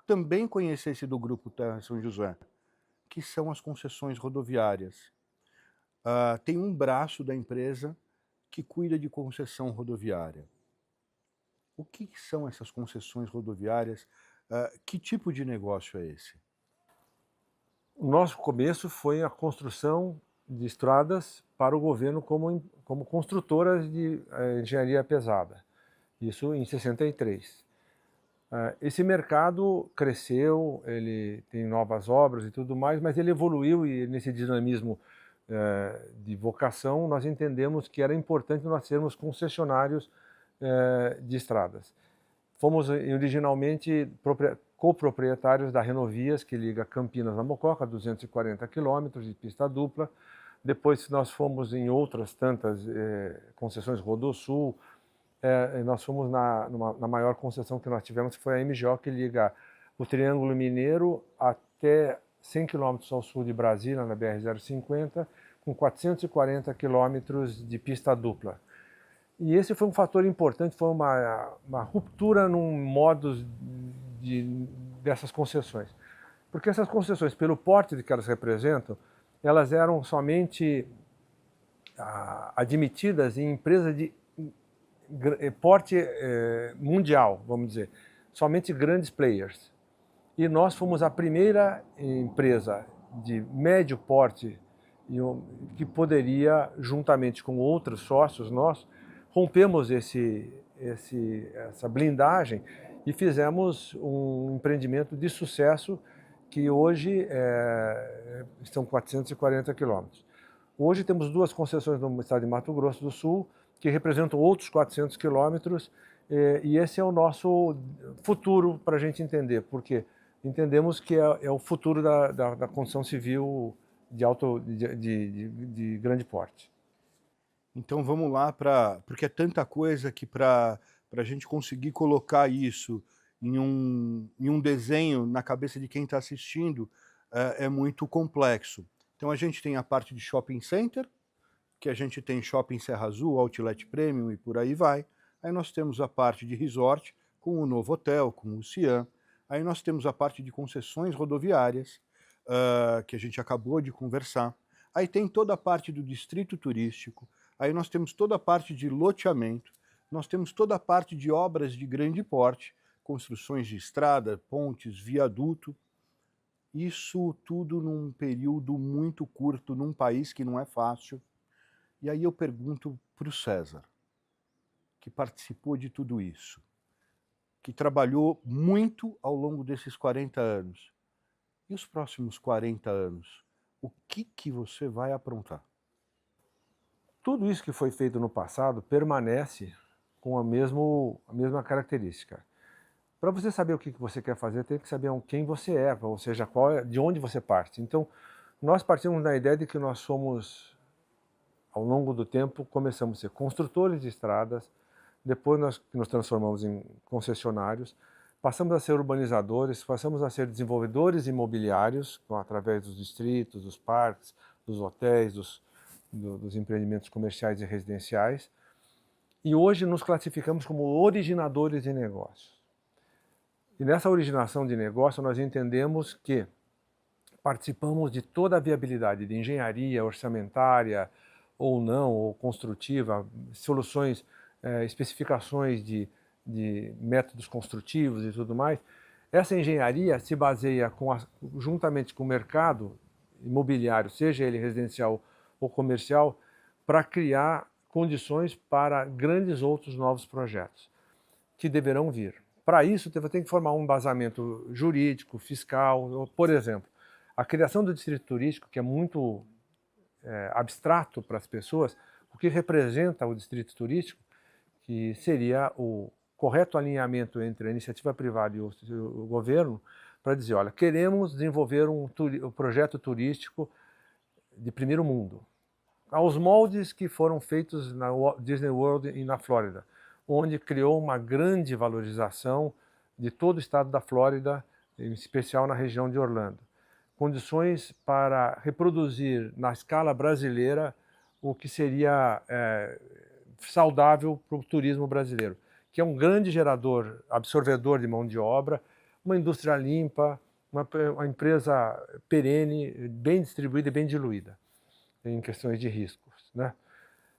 também conhecesse do Grupo Terra São José, que são as concessões rodoviárias. Tem um braço da empresa que cuida de concessão rodoviária. O que são essas concessões rodoviárias? Que tipo de negócio é esse? O nosso começo foi a construção de estradas para o governo como construtoras de engenharia pesada. Isso em 63. Esse mercado cresceu, ele tem novas obras e tudo mais, mas ele evoluiu e nesse dinamismo de vocação nós entendemos que era importante nós sermos concessionários de estradas. Fomos originalmente coproprietários da Renovias, que liga Campinas a Mococa, 240 quilômetros de pista dupla. Depois nós fomos em outras tantas concessões, Rodosul. Nós fomos na maior concessão que nós tivemos, que foi a MGO, que liga o Triângulo Mineiro até 100 quilômetros ao sul de Brasília, na BR-050, com 440 quilômetros de pista dupla. E esse foi um fator importante, foi uma ruptura no modus dessas concessões. Porque essas concessões, pelo porte que elas representam, elas eram somente admitidas em empresas de porte mundial, vamos dizer, somente grandes players. E nós fomos a primeira empresa de médio porte que poderia, juntamente com outros sócios nossos, rompemos essa blindagem e fizemos um empreendimento de sucesso que hoje estão 440 quilômetros. Hoje temos 2 concessões no estado de Mato Grosso do Sul, que representam outros 400 quilômetros, e esse é o nosso futuro para a gente entender, porque entendemos que é o futuro da construção civil de grande porte. Então vamos lá, porque é tanta coisa que para a gente conseguir colocar isso em um desenho na cabeça de quem está assistindo é muito complexo. Então a gente tem a parte de shopping center, que a gente tem Shopping Serra Azul, Outlet Premium e por aí vai. Aí nós temos a parte de resort, com o Novo Hotel, com o Cian. Aí nós temos a parte de concessões rodoviárias, que a gente acabou de conversar. Aí tem toda a parte do distrito turístico. Aí nós temos toda a parte de loteamento. Nós temos toda a parte de obras de grande porte, construções de estrada, pontes, viaduto. Isso tudo num período muito curto, num país que não é fácil. E aí eu pergunto para o César, que participou de tudo isso, que trabalhou muito ao longo desses 40 anos. E os próximos 40 anos? O que você vai aprontar? Tudo isso que foi feito no passado permanece com a mesma característica. Para você saber o que você quer fazer, tem que saber quem você é, ou seja, de onde você parte. Então, nós partimos da ideia de que nós somos, ao longo do tempo, começamos a ser construtores de estradas, depois nós nos transformamos em concessionários, passamos a ser urbanizadores, passamos a ser desenvolvedores imobiliários, através dos distritos, dos parques, dos hotéis, dos empreendimentos comerciais e residenciais. E hoje nos classificamos como originadores de negócios. E nessa originação de negócio nós entendemos que participamos de toda a viabilidade de engenharia orçamentária ou não, ou construtiva, soluções, especificações de métodos construtivos e tudo mais. Essa engenharia se baseia juntamente com o mercado imobiliário, seja ele residencial ou comercial, para criar condições para grandes outros novos projetos que deverão vir. Para isso, tem que formar um embasamento jurídico, fiscal. Por exemplo, a criação do distrito turístico, que é muito abstrato para as pessoas, o que representa o distrito turístico, que seria o correto alinhamento entre a iniciativa privada e o governo, para dizer, olha, queremos desenvolver um projeto turístico de primeiro mundo, aos moldes que foram feitos na Disney World e na Flórida, onde criou uma grande valorização de todo o estado da Flórida, em especial na região de Orlando. Condições para reproduzir na escala brasileira o que seria saudável para o turismo brasileiro, que é um grande gerador, absorvedor de mão de obra, uma indústria limpa, uma empresa perene, bem distribuída e bem diluída em questões de riscos, né?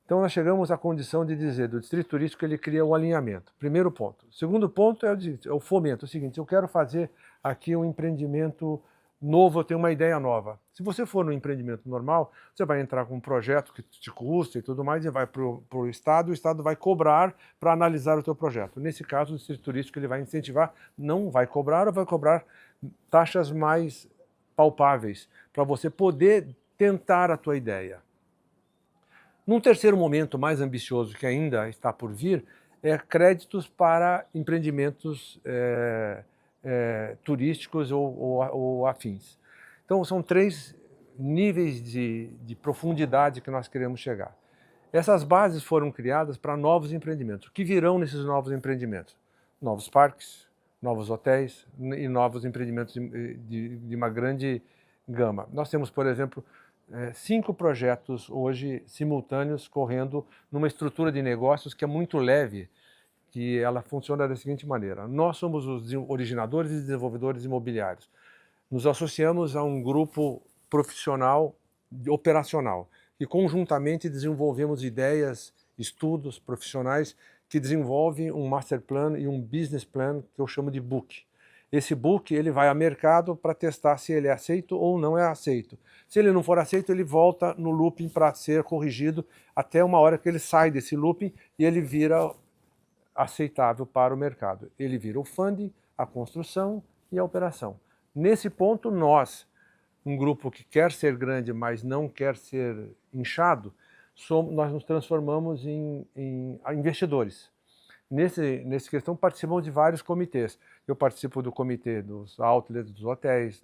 Então nós chegamos à condição de dizer, do distrito turístico ele cria o alinhamento, primeiro ponto. Segundo ponto é o fomento, é o seguinte, eu quero fazer aqui um empreendimento novo, eu tenho uma ideia nova. Se você for no empreendimento normal, você vai entrar com um projeto que te custa e tudo mais, e vai para o Estado vai cobrar para analisar o teu projeto. Nesse caso, o Distrito Turístico ele vai incentivar, não vai cobrar ou vai cobrar taxas mais palpáveis, para você poder tentar a tua ideia. Num terceiro momento mais ambicioso que ainda está por vir, é créditos para empreendimentos turísticos ou afins. Então são 3 níveis de profundidade que nós queremos chegar. Essas bases foram criadas para novos empreendimentos. O que virão nesses novos empreendimentos? Novos parques, novos hotéis e novos empreendimentos de uma grande gama. Nós temos, por exemplo, 5 projetos hoje simultâneos correndo numa estrutura de negócios que é muito leve, que ela funciona da seguinte maneira. Nós somos os originadores e desenvolvedores imobiliários. Nos associamos a um grupo profissional, operacional, e conjuntamente desenvolvemos ideias, estudos profissionais que desenvolvem um master plan e um business plan que eu chamo de book. Esse book ele vai ao mercado para testar se ele é aceito ou não é aceito. Se ele não for aceito, ele volta no looping para ser corrigido até uma hora que ele sai desse looping e ele vira aceitável para o mercado. Ele vira o funding, a construção e a operação. Nesse ponto, nós, um grupo que quer ser grande, mas não quer ser inchado, nós nos transformamos em investidores. Nessa questão, participamos de vários comitês. Eu participo do comitê dos outlets, dos hotéis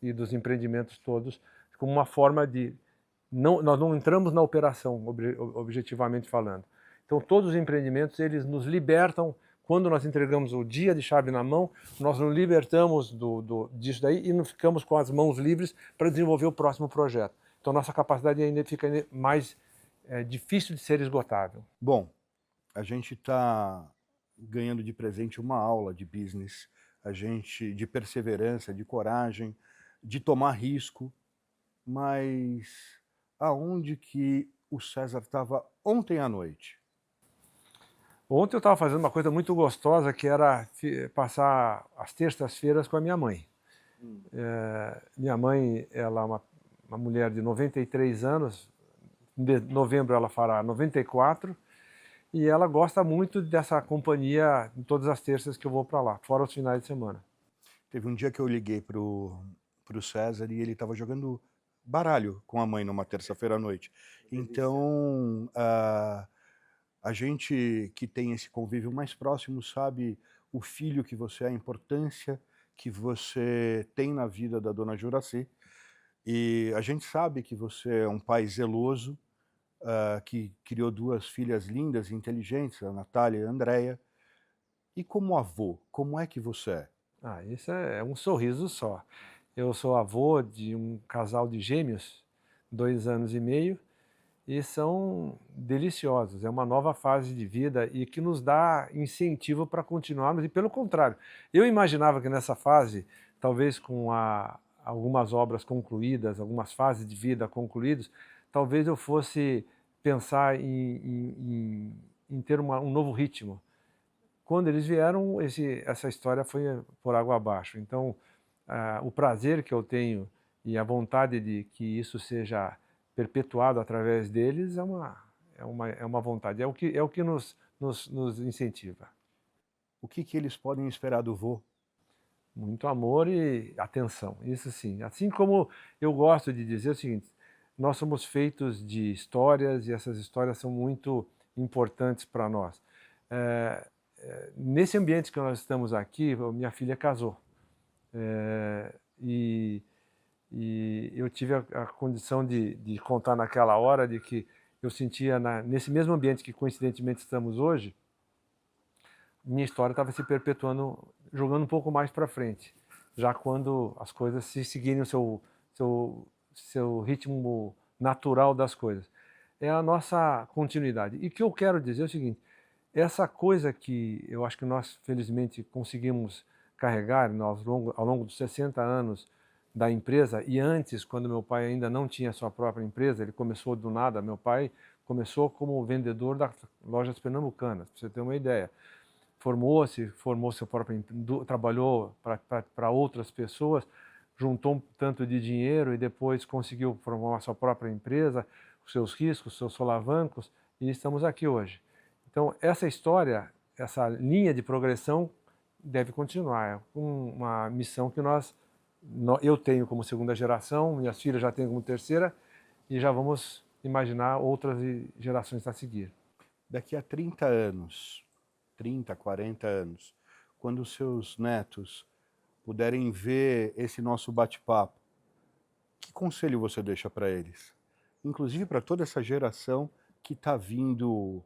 e dos empreendimentos todos, como uma forma de... nós não entramos na operação, objetivamente falando. Então, todos os empreendimentos, eles nos libertam. Quando nós entregamos o dia de chave na mão, nós nos libertamos disso daí e não ficamos com as mãos livres para desenvolver o próximo projeto. Então, nossa capacidade ainda fica mais difícil de ser esgotável. Bom, a gente está ganhando de presente uma aula de business, de perseverança, de coragem, de tomar risco, mas aonde que o César estava ontem à noite? Ontem eu estava fazendo uma coisa muito gostosa, que era passar as terças-feiras com a minha mãe. Minha mãe, ela é uma mulher de 93 anos, em novembro ela fará 94, e ela gosta muito dessa companhia em todas as terças que eu vou para lá, fora os finais de semana. Teve um dia que eu liguei pro César e ele estava jogando baralho com a mãe numa terça-feira à noite. Então, a gente que tem esse convívio mais próximo sabe o filho que você é, a importância que você tem na vida da dona Juracy. E a gente sabe que você é um pai zeloso, que criou 2 filhas lindas e inteligentes, a Natália e a Andréia. E como avô, como é que você é? Isso é um sorriso só. Eu sou avô de um casal de gêmeos, 2 anos e meio, e são deliciosos. É uma nova fase de vida e que nos dá incentivo para continuarmos, e pelo contrário, eu imaginava que nessa fase, talvez com algumas obras concluídas, algumas fases de vida concluídas, talvez eu fosse pensar em ter um novo ritmo. Quando eles vieram, essa história foi por água abaixo. Então, o prazer que eu tenho e a vontade de que isso seja perpetuado através deles é uma vontade, é o que nos incentiva. O que eles podem esperar do vô? Muito amor e atenção, isso sim. Assim como eu gosto de dizer o seguinte, nós somos feitos de histórias e essas histórias são muito importantes para nós. Nesse ambiente que nós estamos aqui, minha filha casou. E eu tive a condição de contar naquela hora de que eu sentia, nesse mesmo ambiente que coincidentemente estamos hoje, minha história estava se perpetuando, jogando um pouco mais para frente, já quando as coisas se seguirem o seu ritmo natural das coisas. É a nossa continuidade. E o que eu quero dizer é o seguinte, essa coisa que eu acho que nós, felizmente, conseguimos carregar ao longo dos 60 anos da empresa, e antes, quando meu pai ainda não tinha sua própria empresa, ele começou do nada, meu pai começou como vendedor das lojas pernambucanas, para você ter uma ideia. Formou seu próprio, trabalhou para outras pessoas, juntou um tanto de dinheiro e depois conseguiu formar a sua própria empresa, os seus riscos, os seus solavancos, e estamos aqui hoje. Então, essa história, essa linha de progressão deve continuar. É uma missão que eu tenho como segunda geração, minhas filhas já têm como terceira, e já vamos imaginar outras gerações a seguir. Daqui a 30 anos, 30, 40 anos, quando os seus netos puderem ver esse nosso bate-papo, que conselho você deixa para eles? Inclusive para toda essa geração que está vindo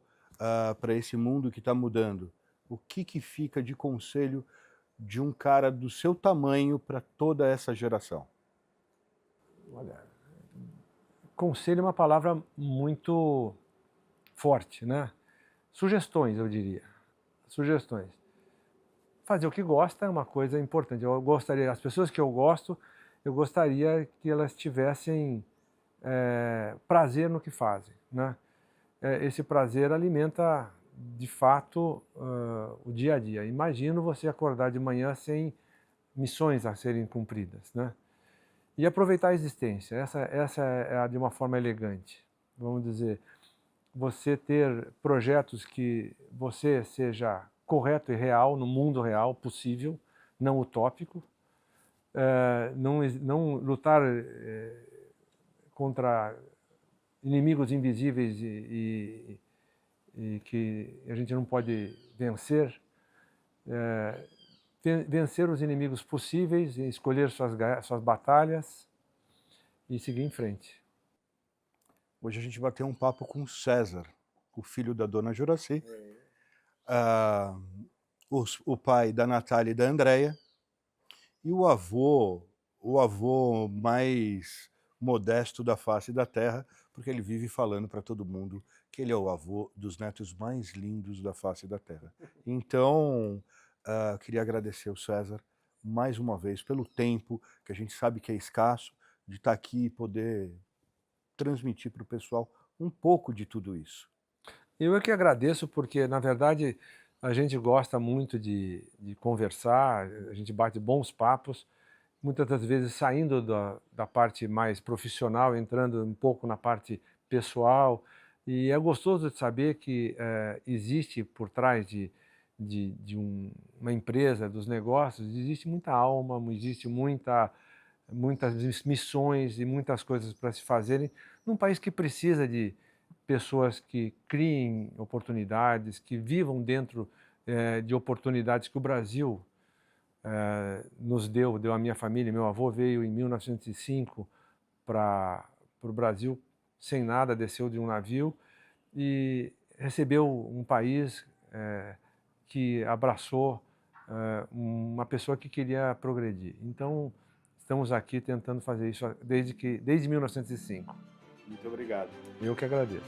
para esse mundo que está mudando. O que fica de conselho de um cara do seu tamanho para toda essa geração? Olha, conselho é uma palavra muito forte, né? Sugestões, eu diria. Sugestões. Fazer o que gosta é uma coisa importante. Eu gostaria, as pessoas que eu gostaria que elas tivessem prazer no que fazem, né? Esse prazer alimenta, de fato, o dia a dia. Imagino você acordar de manhã sem missões a serem cumpridas, né? E aproveitar a existência. Essa é de uma forma elegante. Vamos dizer, você ter projetos que você seja correto e real, no mundo real, possível, não utópico, não lutar contra inimigos invisíveis e que a gente não pode vencer, vencer os inimigos possíveis, escolher suas batalhas e seguir em frente. Hoje a gente bateu um papo com o César, o filho da dona Juraci, o pai da Natália e da Andréia, e o avô mais modesto da face da terra, porque ele vive falando para todo mundo que ele é o avô dos netos mais lindos da face da terra. Então, queria agradecer ao César mais uma vez pelo tempo, que a gente sabe que é escasso, de estar aqui e poder transmitir para o pessoal um pouco de tudo isso. Eu é que agradeço, porque, na verdade, a gente gosta muito de conversar, a gente bate bons papos, muitas das vezes saindo da parte mais profissional, entrando um pouco na parte pessoal, e é gostoso de saber que existe por trás de uma empresa, dos negócios, existe muita alma, existe muitas missões e muitas coisas para se fazerem num país que precisa de pessoas que criem oportunidades, que vivam dentro de oportunidades que o Brasil nos deu a minha família. Meu avô veio em 1905 para o Brasil sem nada, desceu de um navio e recebeu um país que abraçou uma pessoa que queria progredir. Então, estamos aqui tentando fazer isso desde 1905. Muito obrigado. Eu que agradeço.